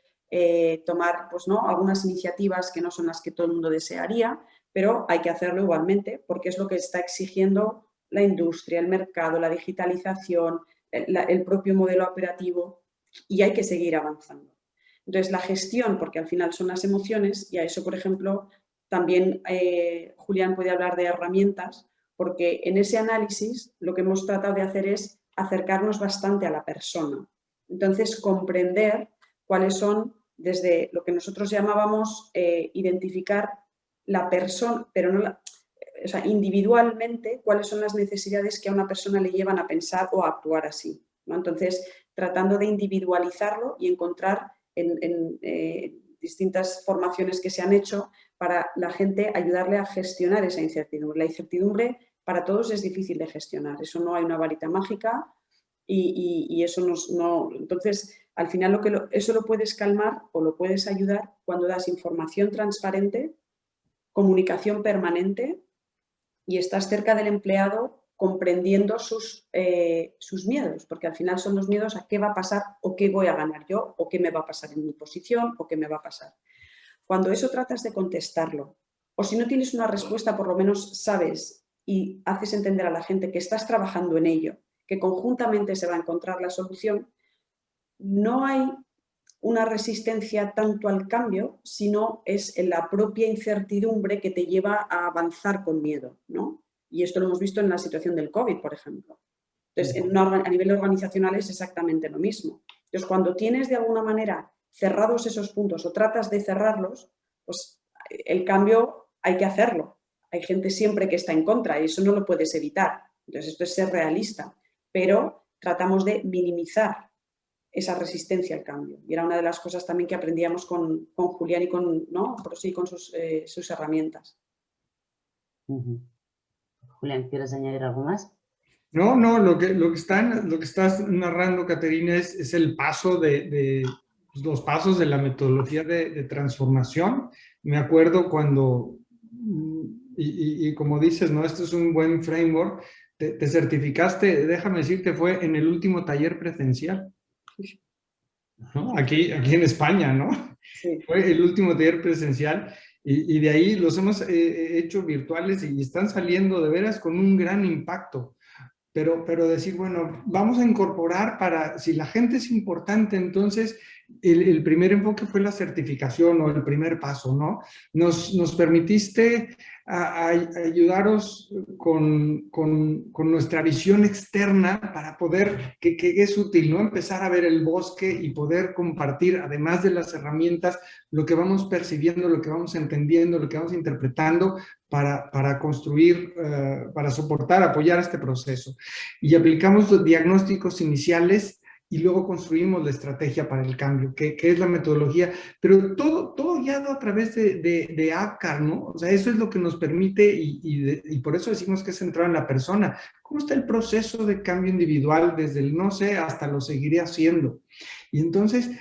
tomar pues, ¿no? algunas iniciativas que no son las que todo el mundo desearía, pero hay que hacerlo igualmente porque es lo que está exigiendo la industria, el mercado, la digitalización, el propio modelo operativo, y hay que seguir avanzando. Entonces, la gestión, porque al final son las emociones, y a eso, por ejemplo, también Julián puede hablar de herramientas, porque en ese análisis lo que hemos tratado de hacer es acercarnos bastante a la persona. Entonces, comprender cuáles son, desde lo que nosotros llamábamos identificar la persona, pero no la, o sea, individualmente, cuáles son las necesidades que a una persona le llevan a pensar o a actuar así, ¿no? Entonces, tratando de individualizarlo y encontrar en distintas formaciones que se han hecho para la gente ayudarle a gestionar esa incertidumbre. La incertidumbre para todos es difícil de gestionar, eso no hay una varita mágica y eso no... Entonces, al final eso lo puedes calmar o lo puedes ayudar cuando das información transparente, comunicación permanente y estás cerca del empleado comprendiendo sus miedos, porque al final son los miedos a qué va a pasar o qué voy a ganar yo o qué me va a pasar en mi posición o qué me va a pasar. Cuando eso tratas de contestarlo, o si no tienes una respuesta, por lo menos sabes y haces entender a la gente que estás trabajando en ello, que conjuntamente se va a encontrar la solución, no hay una resistencia tanto al cambio, sino es en la propia incertidumbre que te lleva a avanzar con miedo, ¿no? Y esto lo hemos visto en la situación del COVID, por ejemplo. Entonces, a nivel organizacional es exactamente lo mismo. Entonces, cuando tienes de alguna manera cerrados esos puntos o tratas de cerrarlos, pues el cambio hay que hacerlo. Hay gente siempre que está en contra y eso no lo puedes evitar. Entonces, esto es ser realista, pero tratamos de minimizar esa resistencia al cambio. Y era una de las cosas también que aprendíamos con Julián y con, ¿no? Pero sí, con sus herramientas. Julián, ¿quieres añadir algo más? No, lo que estás narrando, Caterina, es el paso los pasos de la metodología de transformación. Me acuerdo cuando, y como dices, ¿no? Esto es un buen framework. Te certificaste, déjame decirte, fue en el último taller presencial, ¿no? Aquí en España, ¿no? Sí. Fue el último taller presencial y de ahí los hemos hecho virtuales y están saliendo de veras con un gran impacto. Pero decir, bueno, vamos a incorporar para, si la gente es importante, entonces el primer enfoque fue la certificación o el primer paso, ¿no? Nos permitiste ayudaros con nuestra visión externa para poder, que es útil, ¿no? Empezar a ver el bosque y poder compartir, además de las herramientas, lo que vamos percibiendo, lo que vamos entendiendo, lo que vamos interpretando para construir, para soportar, apoyar este proceso. Y aplicamos los diagnósticos iniciales y luego construimos la estrategia para el cambio, que es la metodología, pero todo guiado a través de APCAR, ¿no? O sea, eso es lo que nos permite y por eso decimos que es centrado en la persona. ¿Cómo está el proceso de cambio individual desde el no sé hasta lo seguiré haciendo? Y entonces,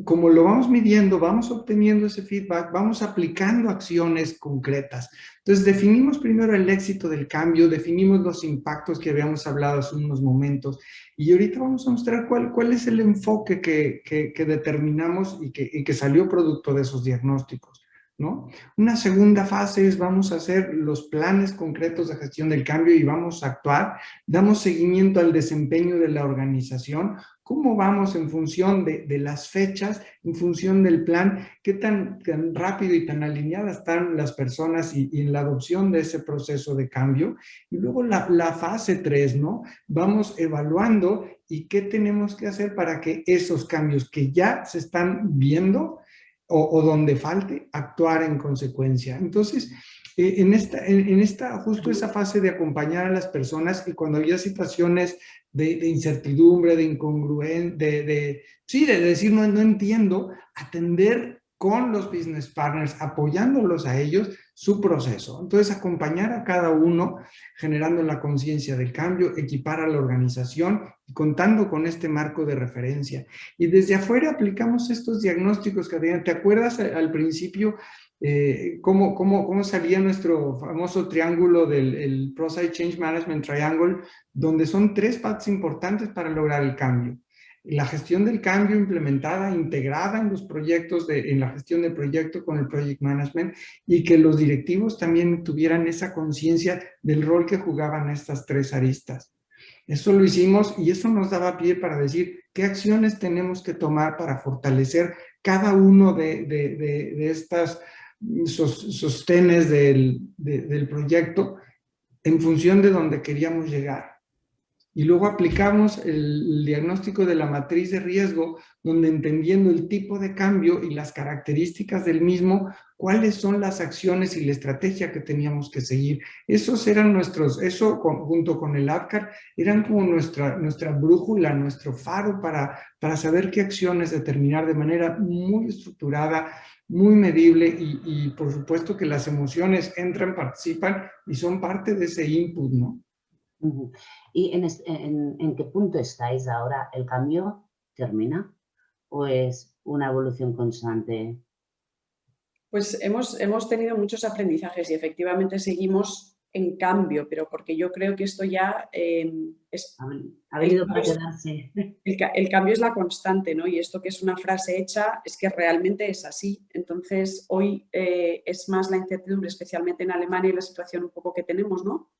como lo vamos midiendo, vamos obteniendo ese feedback, vamos aplicando acciones concretas. Entonces, definimos primero el éxito del cambio, definimos los impactos que habíamos hablado hace unos momentos y ahorita vamos a mostrar cuál es el enfoque que determinamos y que salió producto de esos diagnósticos, ¿no? Una segunda fase es vamos a hacer los planes concretos de gestión del cambio y vamos a actuar, damos seguimiento al desempeño de la organización. ¿Cómo vamos en función de las fechas, en función del plan? ¿Qué tan rápido y tan alineadas están las personas y en la adopción de ese proceso de cambio? Y luego la fase 3, ¿no? Vamos evaluando y qué tenemos que hacer para que esos cambios que ya se están viendo o donde falte, actuar en consecuencia. Entonces, en esta justo esa fase de acompañar a las personas y cuando había situaciones de incertidumbre, de incongruencia, sí, de decir no entiendo, atender con los business partners, apoyándolos a ellos, su proceso. Entonces, acompañar a cada uno, generando la conciencia del cambio, equipar a la organización y contando con este marco de referencia. Y desde afuera aplicamos estos diagnósticos, Caterina. ¿Te acuerdas al principio cómo salía nuestro famoso triángulo del Prosite Change Management Triangle, donde son 3 patas importantes para lograr el cambio? La gestión del cambio implementada, integrada en los proyectos, en la gestión del proyecto con el project management, y que los directivos también tuvieran esa conciencia del rol que jugaban estas 3 aristas. Eso lo hicimos y eso nos daba pie para decir qué acciones tenemos que tomar para fortalecer cada uno de estas sostenes del proyecto en función de donde queríamos llegar. Y luego aplicamos el diagnóstico de la matriz de riesgo, donde entendiendo el tipo de cambio y las características del mismo, cuáles son las acciones y la estrategia que teníamos que seguir. Esos eran eso junto con el ADCAR, eran como nuestra brújula, nuestro faro para saber qué acciones determinar de manera muy estructurada, muy medible y por supuesto que las emociones entran, participan y son parte de ese input, ¿no? ¿Y en qué punto estáis ahora? ¿El cambio termina o es una evolución constante? Pues hemos tenido muchos aprendizajes y efectivamente seguimos en cambio, pero porque yo creo que esto ya ha venido para quedarse. El cambio es la constante, ¿no? Y esto que es una frase hecha es que realmente es así. Entonces, hoy es más la incertidumbre, especialmente en Alemania y la situación un poco que tenemos, ¿no?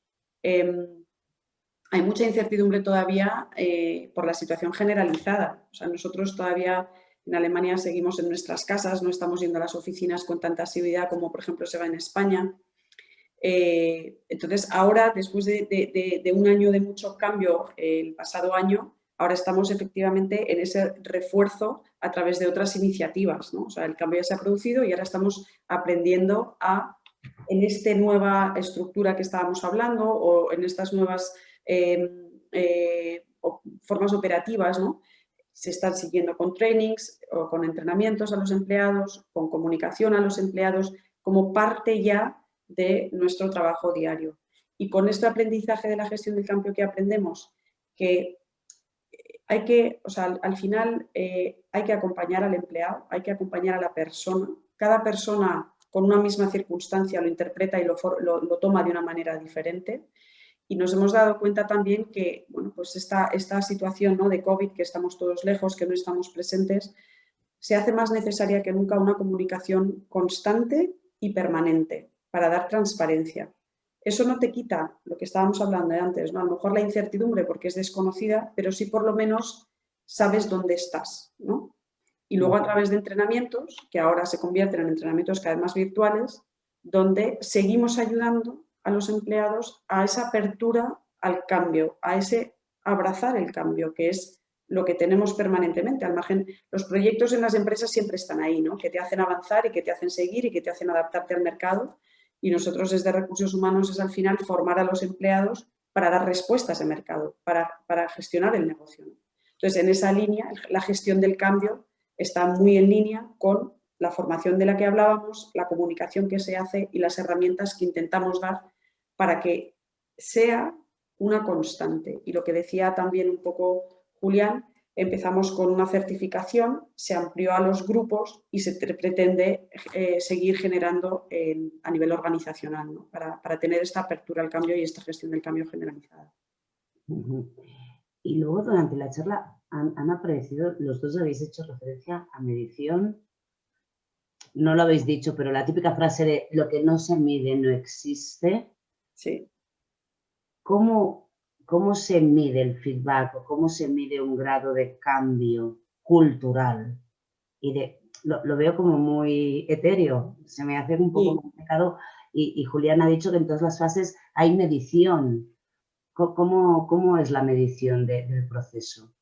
Hay mucha incertidumbre todavía por la situación generalizada. O sea, nosotros todavía en Alemania seguimos en nuestras casas, no estamos yendo a las oficinas con tanta asiduidad como, por ejemplo, se va en España. Entonces, ahora, después de un año de mucho cambio, el pasado año, ahora estamos efectivamente en ese refuerzo a través de otras iniciativas, ¿no? O sea, el cambio ya se ha producido y ahora estamos aprendiendo en esta nueva estructura que estábamos hablando o en estas nuevas formas operativas, ¿no? Se están siguiendo con trainings o con entrenamientos a los empleados, con comunicación a los empleados, como parte ya de nuestro trabajo diario. Y con este aprendizaje de la gestión del cambio que aprendemos, que hay que, o sea, al final hay que acompañar al empleado, hay que acompañar a la persona. Cada persona con una misma circunstancia lo interpreta y lo toma de una manera diferente. Y nos hemos dado cuenta también que, bueno, pues esta situación, ¿no?, de COVID, que estamos todos lejos, que no estamos presentes, se hace más necesaria que nunca una comunicación constante y permanente para dar transparencia. Eso no te quita lo que estábamos hablando de antes, ¿no? A lo mejor la incertidumbre porque es desconocida, pero sí por lo menos sabes dónde estás, ¿no? Y luego a través de entrenamientos, que ahora se convierten en entrenamientos cada vez más virtuales, donde seguimos ayudando a los empleados a esa apertura al cambio, a ese abrazar el cambio, que es lo que tenemos permanentemente. Al margen, los proyectos en las empresas siempre están ahí, ¿no? Que te hacen avanzar y que te hacen seguir y que te hacen adaptarte al mercado. Y nosotros desde Recursos Humanos es al final formar a los empleados para dar respuestas al mercado, para gestionar el negocio, ¿no? Entonces, en esa línea, la gestión del cambio está muy en línea con la formación de la que hablábamos, la comunicación que se hace y las herramientas que intentamos dar para que sea una constante. Y lo que decía también un poco Julián, empezamos con una certificación, se amplió a los grupos y se pretende seguir generando a nivel organizacional, ¿no?, para tener esta apertura al cambio y esta gestión del cambio generalizada. Y luego durante la charla han aparecido, los dos habéis hecho referencia a medición. No lo habéis dicho, pero la típica frase de lo que no se mide no existe. Sí. ¿Cómo se mide el feedback o cómo se mide un grado de cambio cultural? Lo veo como muy etéreo, se me hace un poco complicado y Julián ha dicho que en todas las fases hay medición. ¿Cómo es la medición del proceso?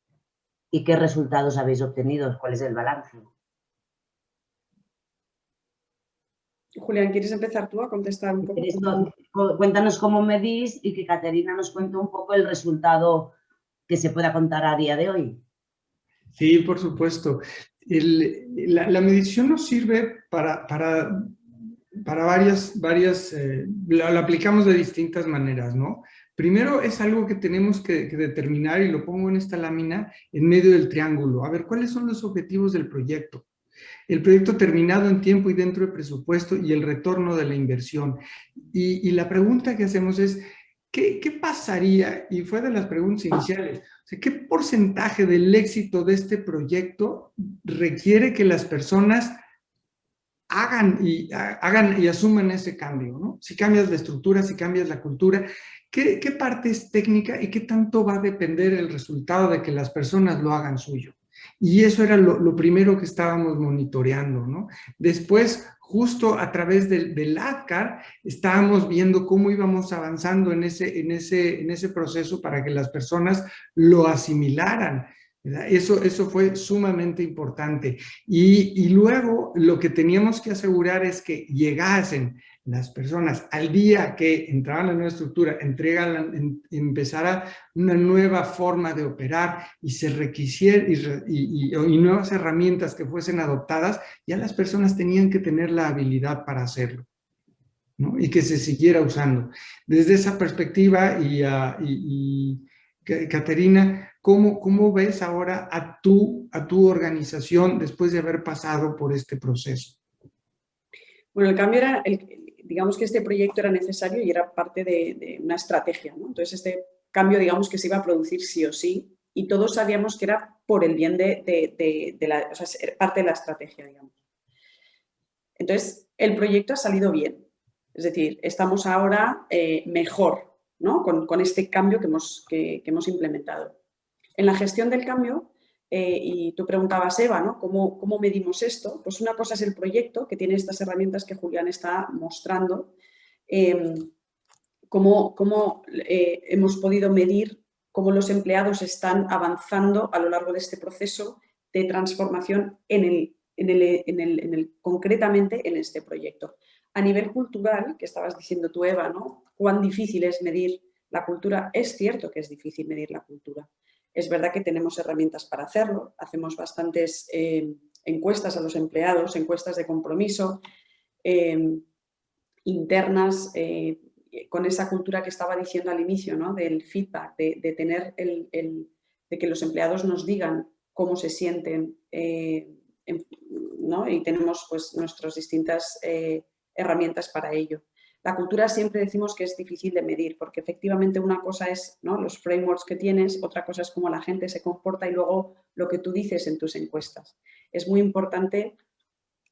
¿Y qué resultados habéis obtenido? ¿Cuál es el balance? Julián, ¿quieres empezar tú a contestar un poco? Cuéntanos cómo medís y que Caterina nos cuente un poco el resultado que se pueda contar a día de hoy. Sí, por supuesto. la medición nos sirve para varias la aplicamos de distintas maneras, ¿no? Primero es algo que tenemos que determinar, y lo pongo en esta lámina, en medio del triángulo. A ver, ¿cuáles son los objetivos del proyecto? El proyecto terminado en tiempo y dentro de presupuesto y el retorno de la inversión. Y la pregunta que hacemos es, ¿qué pasaría? Y fue de las preguntas iniciales. O sea, ¿qué porcentaje del éxito de este proyecto requiere que las personas hagan y asuman ese cambio, ¿no? Si cambias la estructura, si cambias la cultura, ¿qué parte es técnica y qué tanto va a depender el resultado de que las personas lo hagan suyo? Y eso era lo primero que estábamos monitoreando, ¿no? Después, justo a través del ADCAR, estábamos viendo cómo íbamos avanzando en ese proceso para que las personas lo asimilaran. Eso fue sumamente importante. Y luego lo que teníamos que asegurar es que llegasen las personas al día que entraban a la nueva estructura, empezara una nueva forma de operar y se requisiera y nuevas herramientas que fuesen adoptadas, ya las personas tenían que tener la habilidad para hacerlo, ¿no? Y que se siguiera usando. Desde esa perspectiva, Caterina, ¿cómo ves ahora a tu organización después de haber pasado por este proceso? Bueno, el cambio era, digamos que este proyecto era necesario y era parte de una estrategia, ¿no? Entonces, este cambio, digamos que se iba a producir sí o sí, y todos sabíamos que era por el bien o sea, parte de la estrategia, digamos. Entonces, el proyecto ha salido bien. Es decir, estamos ahora mejor, ¿no? Con este cambio que hemos implementado. En la gestión del cambio, y tú preguntabas, Eva, ¿no? ¿Cómo medimos esto? Pues una cosa es el proyecto, que tiene estas herramientas que Julián está mostrando, cómo hemos podido medir cómo los empleados están avanzando a lo largo de este proceso de transformación concretamente en este proyecto. A nivel cultural, que estabas diciendo tú, Eva, ¿no? ¿Cuán difícil es medir la cultura? Es cierto que es difícil medir la cultura. Es verdad que tenemos herramientas para hacerlo, hacemos bastantes encuestas a los empleados, encuestas de compromiso, internas, con esa cultura que estaba diciendo al inicio, ¿no? Del feedback, de tener de que los empleados nos digan cómo se sienten, ¿no? Y tenemos pues nuestras distintas herramientas para ello. La cultura siempre decimos que es difícil de medir, porque efectivamente una cosa es, ¿no? Los frameworks que tienes, otra cosa es cómo la gente se comporta y luego lo que tú dices en tus encuestas. Es muy importante,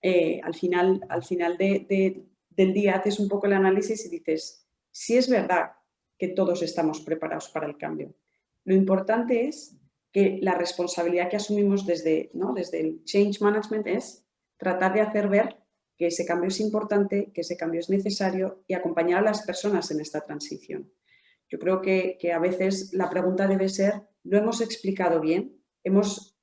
al final del día haces un poco el análisis y dices, si es verdad que todos estamos preparados para el cambio. Lo importante es que la responsabilidad que asumimos desde el change management es tratar de hacer ver que ese cambio es importante, que ese cambio es necesario y acompañar a las personas en esta transición. Yo creo que a veces la pregunta debe ser, ¿lo hemos explicado bien? ¿Hemos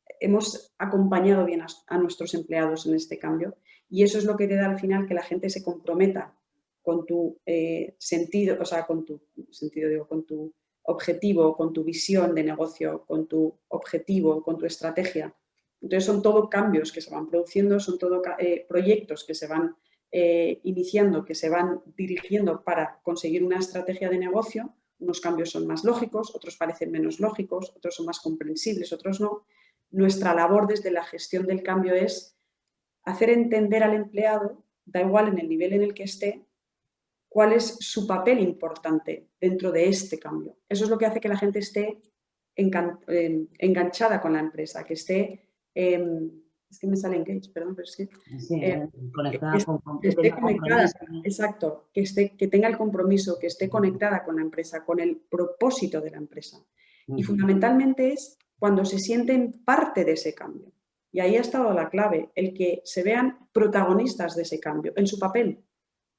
acompañado bien a nuestros empleados en este cambio? Y eso es lo que te da al final que la gente se comprometa con tu sentido, o sea, con tu objetivo, con tu visión de negocio, con tu objetivo, con tu estrategia. Entonces son todo cambios que se van produciendo, son todo proyectos que se van iniciando, que se van dirigiendo para conseguir una estrategia de negocio. Unos cambios son más lógicos, otros parecen menos lógicos, otros son más comprensibles, otros no. Nuestra labor desde la gestión del cambio es hacer entender al empleado, da igual en el nivel en el que esté, cuál es su papel importante dentro de este cambio. Eso es lo que hace que la gente esté enganchada con la empresa, que esté... es que me sale engage, perdón, pero es que... conectada que esté conectada, exacto, que tenga el compromiso, que esté conectada con la empresa, con el propósito de la empresa. Y fundamentalmente es cuando se sienten parte de ese cambio. Y ahí ha estado la clave, el que se vean protagonistas de ese cambio, en su papel.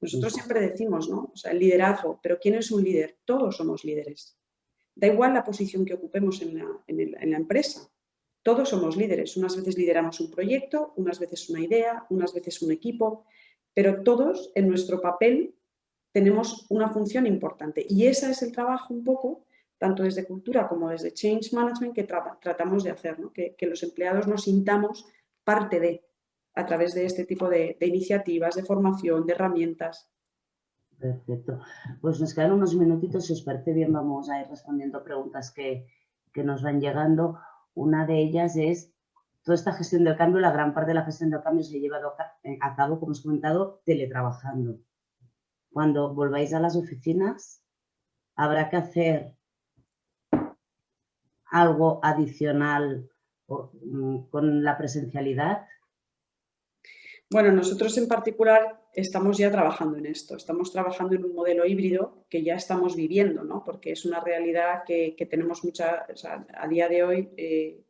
Nosotros siempre decimos, ¿no? O sea, el liderazgo, pero ¿quién es un líder? Todos somos líderes. Da igual la posición que ocupemos en la empresa. Todos somos líderes. Unas veces lideramos un proyecto, unas veces una idea, unas veces un equipo, pero todos en nuestro papel tenemos una función importante. Y ese es el trabajo un poco, tanto desde cultura como desde change management, que tratamos de hacer, ¿no? Que los empleados nos sintamos parte de, a través de este tipo de iniciativas, de formación, de herramientas. Perfecto. Pues nos quedan unos minutitos, si os parece bien vamos a ir respondiendo preguntas que nos van llegando. Una de ellas es, toda esta gestión del cambio, la gran parte de la gestión del cambio se ha llevado a cabo, como os he comentado, teletrabajando. Cuando volváis a las oficinas, habrá que hacer algo adicional con la presencialidad. Bueno, nosotros en particular estamos ya trabajando en esto. Estamos trabajando en un modelo híbrido que ya estamos viviendo, ¿no? Porque es una realidad que tenemos mucha... O sea, a día de hoy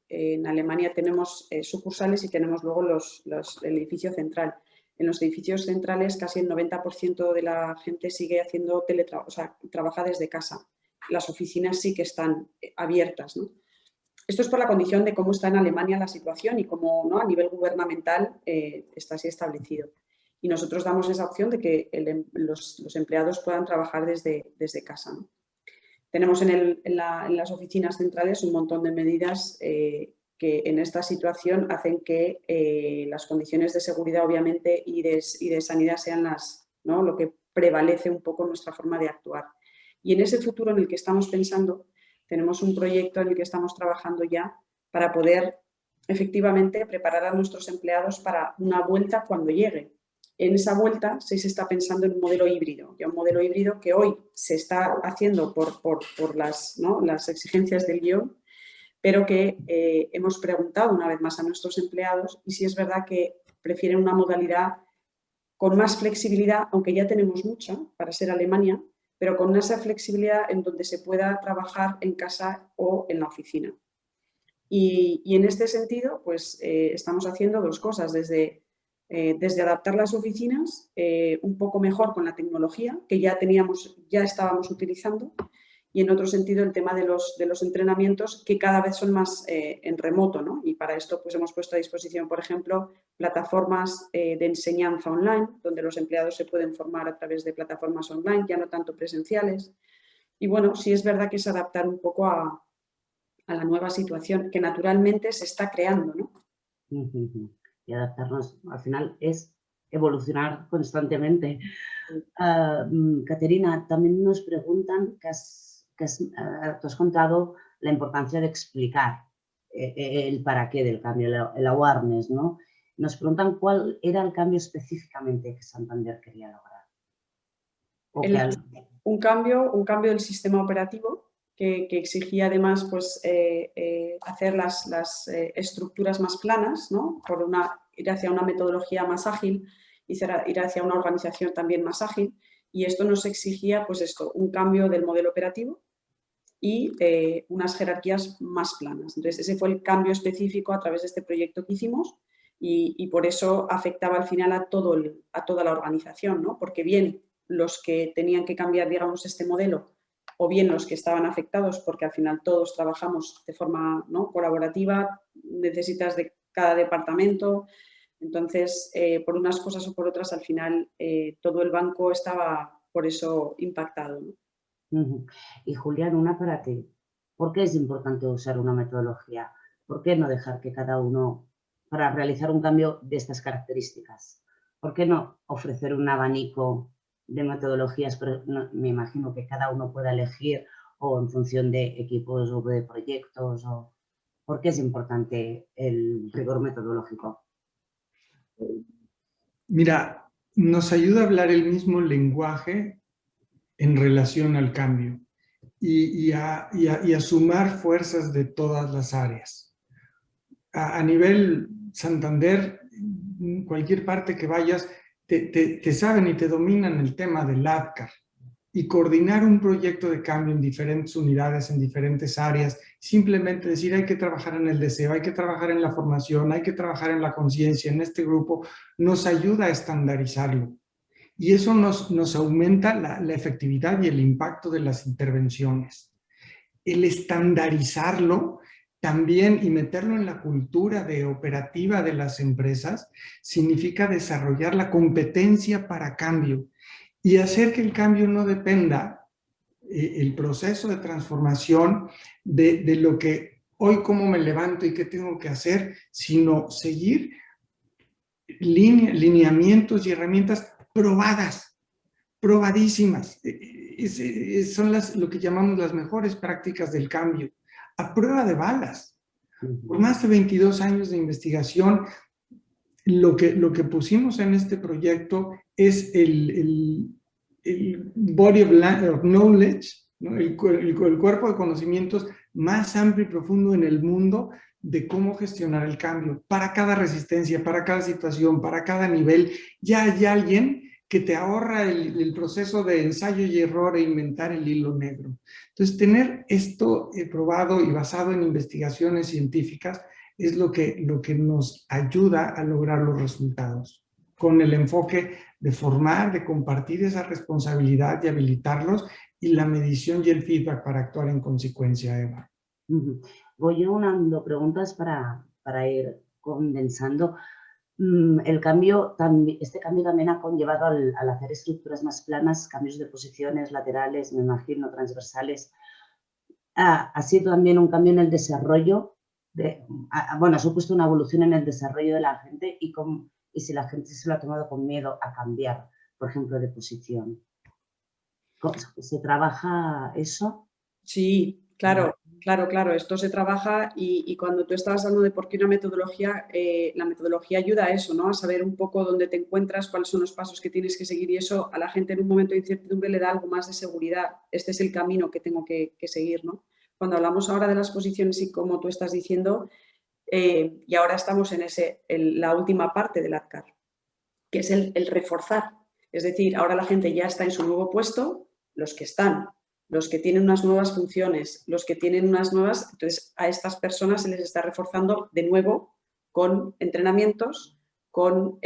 en Alemania tenemos sucursales y tenemos luego el edificio central. En los edificios centrales casi el 90% de la gente sigue haciendo teletrabajo, o sea, trabaja desde casa. Las oficinas sí que están abiertas, ¿no? Esto es por la condición de cómo está en Alemania la situación y cómo, ¿no?, a nivel gubernamental está así establecido. Y nosotros damos esa opción de que los empleados puedan trabajar desde casa, ¿no? Tenemos en las oficinas centrales un montón de medidas que en esta situación hacen que las condiciones de seguridad, obviamente, y de sanidad sean ¿no?, lo que prevalece un poco nuestra forma de actuar. Y en ese futuro en el que estamos pensando, tenemos un proyecto en el que estamos trabajando ya para poder efectivamente preparar a nuestros empleados para una vuelta cuando llegue. En esa vuelta se está pensando en un modelo híbrido, ya un modelo híbrido que hoy se está haciendo por las exigencias del guión, pero que hemos preguntado una vez más a nuestros empleados y sí es verdad que prefieren una modalidad con más flexibilidad, aunque ya tenemos mucha para ser Alemania, pero con esa flexibilidad en donde se pueda trabajar en casa o en la oficina. Y en este sentido, pues estamos haciendo dos cosas, desde adaptar las oficinas un poco mejor con la tecnología que ya estábamos utilizando, y en otro sentido el tema de los entrenamientos que cada vez son más en remoto, ¿no? Y para esto pues hemos puesto a disposición, por ejemplo, plataformas de enseñanza online, donde los empleados se pueden formar a través de plataformas online, ya no tanto presenciales. Y bueno, sí es verdad que es adaptar un poco a la nueva situación que naturalmente se está creando, ¿no? Y adaptarnos, al final, es evolucionar constantemente. Caterina, también nos preguntan tú has contado la importancia de explicar el para qué del cambio, el awareness, ¿no? Nos preguntan cuál era el cambio específicamente que Santander quería lograr. Un cambio del sistema operativo que exigía además pues, hacer las estructuras más planas, ¿no? Ir hacia una metodología más ágil, ir hacia una organización también más ágil, y esto nos exigía pues un cambio del modelo operativo y unas jerarquías más planas. Entonces ese fue el cambio específico a través de este proyecto que hicimos y por eso afectaba al final a toda la organización, ¿no? Porque bien los que tenían que cambiar, digamos, este modelo, o bien los que estaban afectados, porque al final todos trabajamos de forma, ¿no?, colaborativa, necesitas de cada departamento. Entonces, por unas cosas o por otras, al final todo el banco estaba por eso impactado, ¿no? Y Julián, una para ti. ¿Por qué es importante usar una metodología? ¿Por qué no dejar que cada uno, para realizar un cambio de estas características, por qué no ofrecer un abanico de metodologías? Pero no, me imagino que cada uno pueda elegir o en función de equipos o de proyectos. ¿Por qué es importante el rigor metodológico? Mira, nos ayuda a hablar el mismo lenguaje en relación al cambio y a sumar fuerzas de todas las áreas. A nivel Santander, en cualquier parte que vayas, te saben y te dominan el tema del ADCAR. Y coordinar un proyecto de cambio en diferentes unidades, en diferentes áreas, simplemente decir hay que trabajar en el deseo, hay que trabajar en la formación, hay que trabajar en la conciencia, en este grupo, nos ayuda a estandarizarlo. Y eso nos aumenta la efectividad y el impacto de las intervenciones. El estandarizarlo también y meterlo en la cultura operativa de las empresas significa desarrollar la competencia para cambio y hacer que el cambio no dependa, el proceso de transformación de lo que hoy cómo me levanto y qué tengo que hacer, sino seguir lineamientos y herramientas probadas, probadísimas. Son lo que llamamos las mejores prácticas del cambio, a prueba de balas. Por más de 22 años de investigación, lo que pusimos en este proyecto es el body of knowledge, ¿no? el cuerpo de conocimientos más amplio y profundo en el mundo de cómo gestionar el cambio. Para cada resistencia, para cada situación, para cada nivel, ya hay alguien que te ahorra el proceso de ensayo y error e inventar el hilo negro. Entonces, tener esto probado y basado en investigaciones científicas es lo que nos ayuda a lograr los resultados, con el enfoque de formar, de compartir esa responsabilidad, de habilitarlos y la medición y el feedback para actuar en consecuencia, Eva. Voy unando preguntas para ir condensando. Este cambio también ha conllevado al hacer estructuras más planas, cambios de posiciones laterales, me imagino, transversales. Ha sido también un cambio en el desarrollo, ha supuesto una evolución en el desarrollo de la gente y si la gente se lo ha tomado con miedo a cambiar, por ejemplo, de posición. ¿Se trabaja eso? Sí, claro. Esto se trabaja y cuando tú estabas hablando de por qué una metodología, la metodología ayuda a eso, ¿no? A saber un poco dónde te encuentras, cuáles son los pasos que tienes que seguir y eso a la gente en un momento de incertidumbre le da algo más de seguridad. Este es el camino que tengo que seguir, ¿no? Cuando hablamos ahora de las posiciones y como tú estás diciendo, y ahora estamos en la última parte del ADCAR, que es el reforzar. Es decir, ahora la gente ya está en su nuevo puesto, los que tienen unas nuevas funciones, los que tienen unas nuevas, entonces a estas personas se les está reforzando de nuevo con entrenamientos, con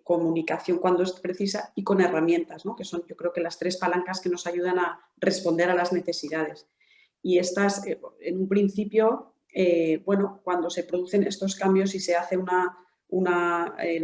comunicación cuando es precisa y con herramientas, ¿no? Que son yo creo que las 3 palancas que nos ayudan a responder a las necesidades. Y estas, en un principio, cuando se producen estos cambios y se hace lo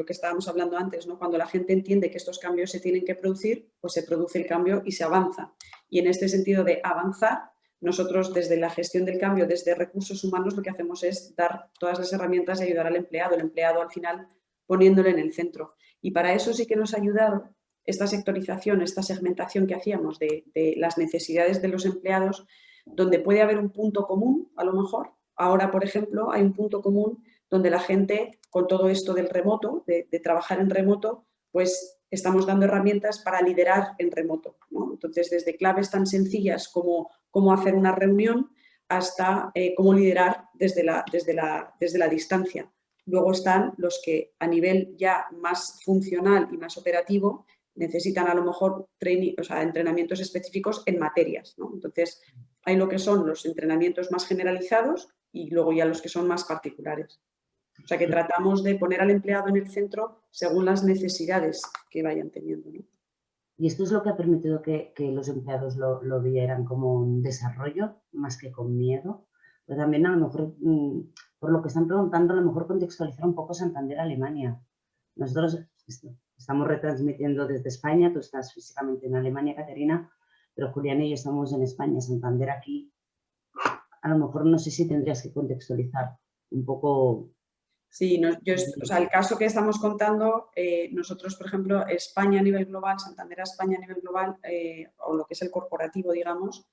que estábamos hablando antes, ¿no? Cuando la gente entiende que estos cambios se tienen que producir, pues se produce el cambio y se avanza. Y en este sentido de avanzar, nosotros desde la gestión del cambio, desde recursos humanos, lo que hacemos es dar todas las herramientas y ayudar al empleado al final poniéndole en el centro. Y para eso sí que nos ha ayudado esta sectorización, esta segmentación que hacíamos de las necesidades de los empleados, donde puede haber un punto común, a lo mejor. Ahora, por ejemplo, hay un punto común donde la gente, con todo esto del remoto, de trabajar en remoto, pues estamos dando herramientas para liderar en remoto, ¿no? Entonces, desde claves tan sencillas como cómo hacer una reunión hasta cómo liderar desde la distancia. Luego están los que a nivel ya más funcional y más operativo necesitan a lo mejor entrenamientos específicos en materias, ¿no? Entonces, hay lo que son los entrenamientos más generalizados y luego ya los que son más particulares. O sea, que tratamos de poner al empleado en el centro según las necesidades que vayan teniendo, ¿no? Y esto es lo que ha permitido que los empleados lo vieran como un desarrollo más que con miedo. Pero también a lo mejor, por lo que están preguntando, a lo mejor contextualizar un poco Santander, Alemania. Nosotros estamos retransmitiendo desde España, tú estás físicamente en Alemania, Caterina, pero Julián y yo estamos en España, Santander aquí. A lo mejor no sé si tendrías que contextualizar un poco. Sí, el caso que estamos contando, nosotros, por ejemplo, España a nivel global, Santander a España a nivel global, o lo que es el corporativo, digamos,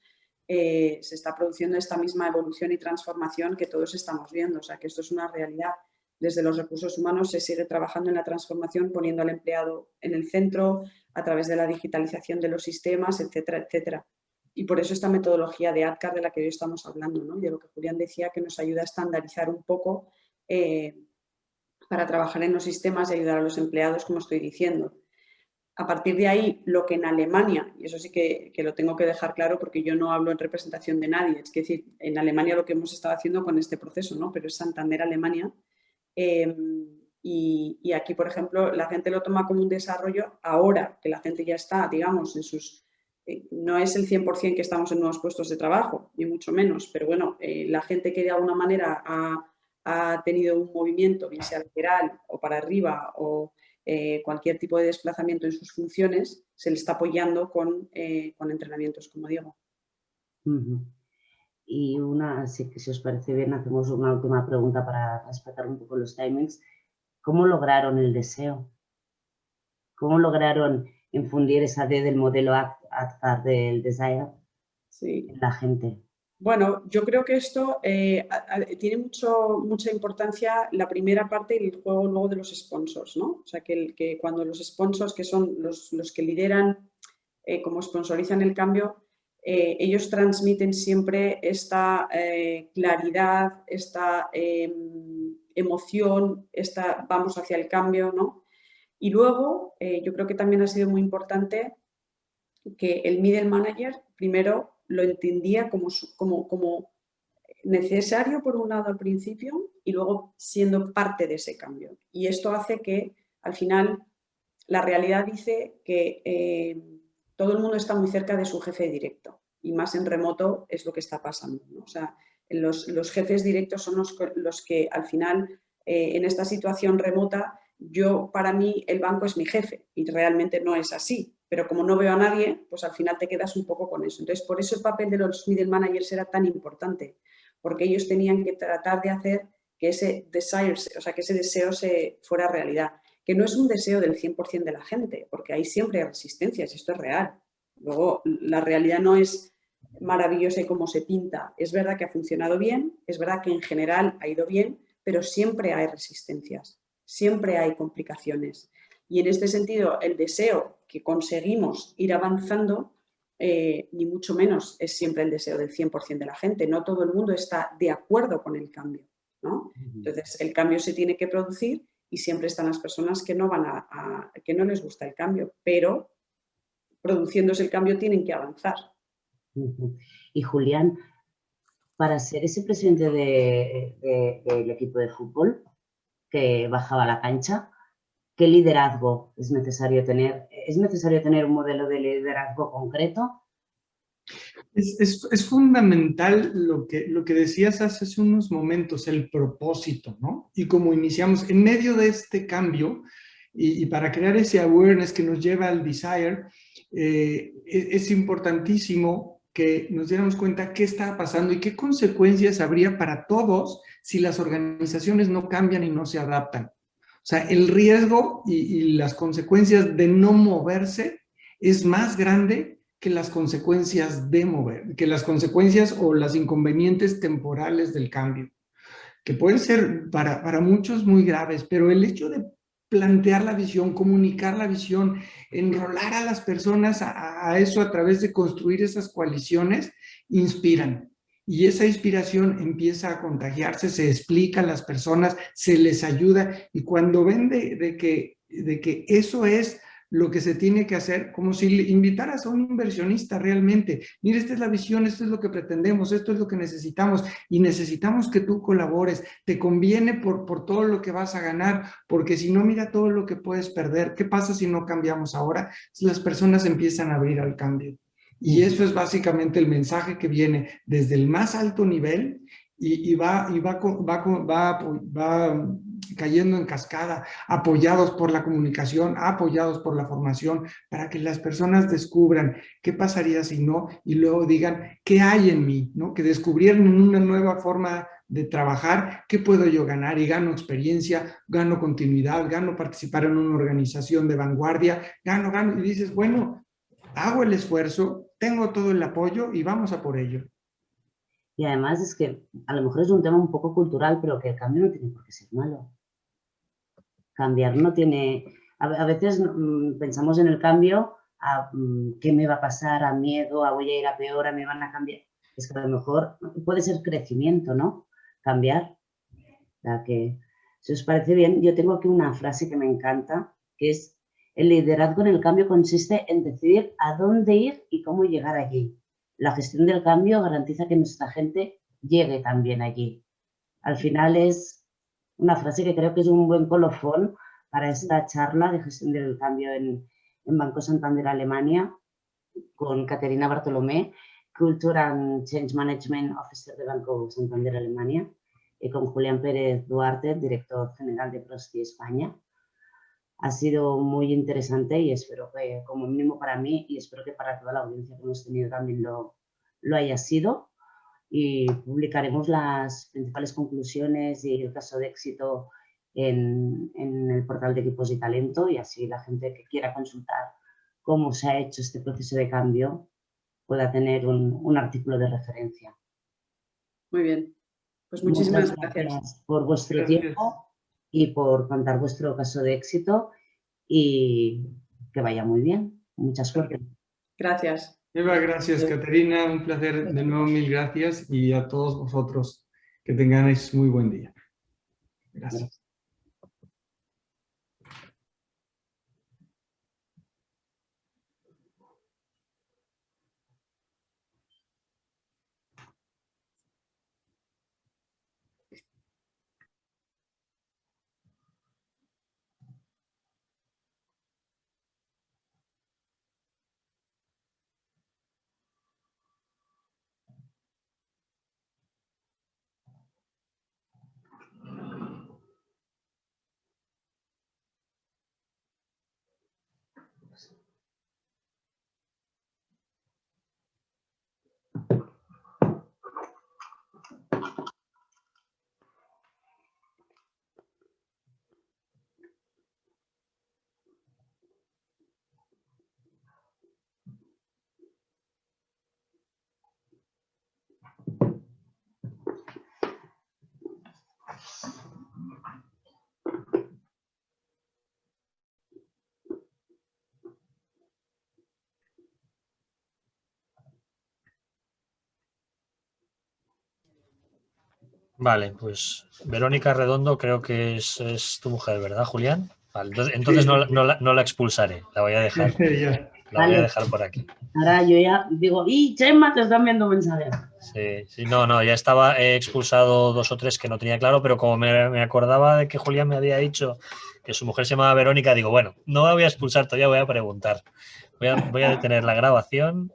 se está produciendo esta misma evolución y transformación que todos estamos viendo. O sea, que esto es una realidad. Desde los recursos humanos se sigue trabajando en la transformación, poniendo al empleado en el centro, a través de la digitalización de los sistemas, etcétera, etcétera. Y por eso esta metodología de ADCAR de la que hoy estamos hablando, ¿no? Y de lo que Julián decía, que nos ayuda a estandarizar un poco para trabajar en los sistemas y ayudar a los empleados, como estoy diciendo. A partir de ahí, lo que en Alemania, y eso sí que lo tengo que dejar claro porque yo no hablo en representación de nadie, es decir, en Alemania lo que hemos estado haciendo con este proceso, ¿no? Pero es Santander, Alemania. Y aquí, por ejemplo, la gente lo toma como un desarrollo ahora que la gente ya está, digamos, en sus... no es el 100% que estamos en nuevos puestos de trabajo, ni mucho menos, pero bueno, la gente que de alguna manera ha tenido un movimiento, bien sea lateral o para arriba o cualquier tipo de desplazamiento en sus funciones, se le está apoyando con entrenamientos, como digo. Y si os parece bien, hacemos una última pregunta para respetar un poco los timings. ¿Cómo lograron el deseo? ¿Cómo lograron infundir esa D del modelo ACTAR del desire Sí. en la gente? Bueno, yo creo que esto tiene mucha importancia la primera parte y el juego luego de los sponsors, ¿no? O sea, que cuando los sponsors, que son los que lideran, como sponsorizan el cambio, ellos transmiten siempre esta claridad, esta emoción, vamos hacia el cambio, ¿no? Y luego, yo creo que también ha sido muy importante que el middle manager primero lo entendía como necesario por un lado al principio y luego siendo parte de ese cambio. Y esto hace que al final la realidad dice que todo el mundo está muy cerca de su jefe directo y más en remoto es lo que está pasando, ¿no? O sea, los jefes directos son los que al final en esta situación remota para mí el banco es mi jefe y realmente no es así, pero como no veo a nadie, pues al final te quedas un poco con eso. Entonces, por eso el papel de los middle managers era tan importante, porque ellos tenían que tratar de hacer que ese deseo se fuera realidad, que no es un deseo del 100% de la gente, porque ahí siempre hay resistencias, esto es real. Luego, la realidad no es maravillosa y como se pinta. Es verdad que ha funcionado bien, es verdad que en general ha ido bien, pero siempre hay resistencias, siempre hay complicaciones. Y en este sentido, el deseo que conseguimos ir avanzando, ni mucho menos es siempre el deseo del 100% de la gente. No todo el mundo está de acuerdo con el cambio, ¿no? Entonces, el cambio se tiene que producir y siempre están las personas que no que no les gusta el cambio, pero produciéndose el cambio tienen que avanzar. Y Julián, para ser ese presidente del equipo de fútbol que bajaba a la cancha, ¿qué liderazgo es necesario tener? ¿Es necesario tener un modelo de liderazgo concreto? Es fundamental lo que decías hace unos momentos, el propósito, ¿no? Y como iniciamos, en medio de este cambio, y para crear ese awareness que nos lleva al desire, es importantísimo que nos diéramos cuenta qué estaba pasando y qué consecuencias habría para todos si las organizaciones no cambian y no se adaptan. O sea, el riesgo y las consecuencias de no moverse es más grande que las consecuencias de mover, que las consecuencias o las inconvenientes temporales del cambio, que pueden ser para muchos muy graves, pero el hecho de plantear la visión, comunicar la visión, enrolar a las personas a eso a través de construir esas coaliciones, inspiran. Y esa inspiración empieza a contagiarse, se explica a las personas, se les ayuda, y cuando ven de que eso es lo que se tiene que hacer, como si invitaras a un inversionista realmente. Mira, esta es la visión, esto es lo que pretendemos, esto es lo que necesitamos y necesitamos que tú colabores. Te conviene por todo lo que vas a ganar, porque si no, mira todo lo que puedes perder. ¿Qué pasa si no cambiamos ahora? Las personas empiezan a abrir al cambio. Y eso es básicamente el mensaje que viene desde el más alto nivel y va cayendo en cascada, apoyados por la comunicación, apoyados por la formación, para que las personas descubran qué pasaría si no, y luego digan, ¿qué hay en mí? ¿No? Que descubrieron una nueva forma de trabajar, ¿qué puedo yo ganar? Y gano experiencia, gano continuidad, gano participar en una organización de vanguardia, gano, y dices, bueno, hago el esfuerzo, tengo todo el apoyo y vamos a por ello. Y además es que a lo mejor es un tema un poco cultural, pero que el cambio no tiene por qué ser malo. Cambiar no tiene... A veces pensamos en el cambio, a qué me va a pasar, a miedo, a voy a ir a peor, a me van a cambiar. Es que a lo mejor puede ser crecimiento, ¿no? Cambiar. O sea que, si os parece bien, yo tengo aquí una frase que me encanta, que es: el liderazgo en el cambio consiste en decidir a dónde ir y cómo llegar allí. La gestión del cambio garantiza que nuestra gente llegue también allí. Al final es una frase que creo que es un buen colofón para esta charla de gestión del cambio en Banco Santander Alemania, con Caterina Bartolomé, Culture and Change Management Officer de Banco Santander Alemania, y con Julián Pérez Duarte, director general de Prosti España. Ha sido muy interesante y espero que, como mínimo para mí, y espero que para toda la audiencia que hemos tenido también lo haya sido. Y publicaremos las principales conclusiones y el caso de éxito en el portal de Equipos y Talento, y así la gente que quiera consultar cómo se ha hecho este proceso de cambio pueda tener un artículo de referencia. Muy bien. Pues muchísimas gracias. Gracias por vuestro tiempo y por contar vuestro caso de éxito, y que vaya muy bien. Mucha suerte. Gracias. Eva, gracias, Caterina, un placer de nuevo, mil gracias, y a todos vosotros que tengáis muy buen día. Gracias. Vale, pues Verónica Redondo creo que es tu mujer, ¿verdad, Julián? Vale, entonces sí. No la expulsaré, la voy a dejar, la voy a dejar por aquí. Ahora yo ya digo, ¡y Chema, te están viendo mensajes! Sí, no, ya estaba, he expulsado 2 o 3 que no tenía claro, pero como me acordaba de que Julián me había dicho que su mujer se llamaba Verónica, digo, bueno, no la voy a expulsar todavía, voy a preguntar. Voy a detener la grabación.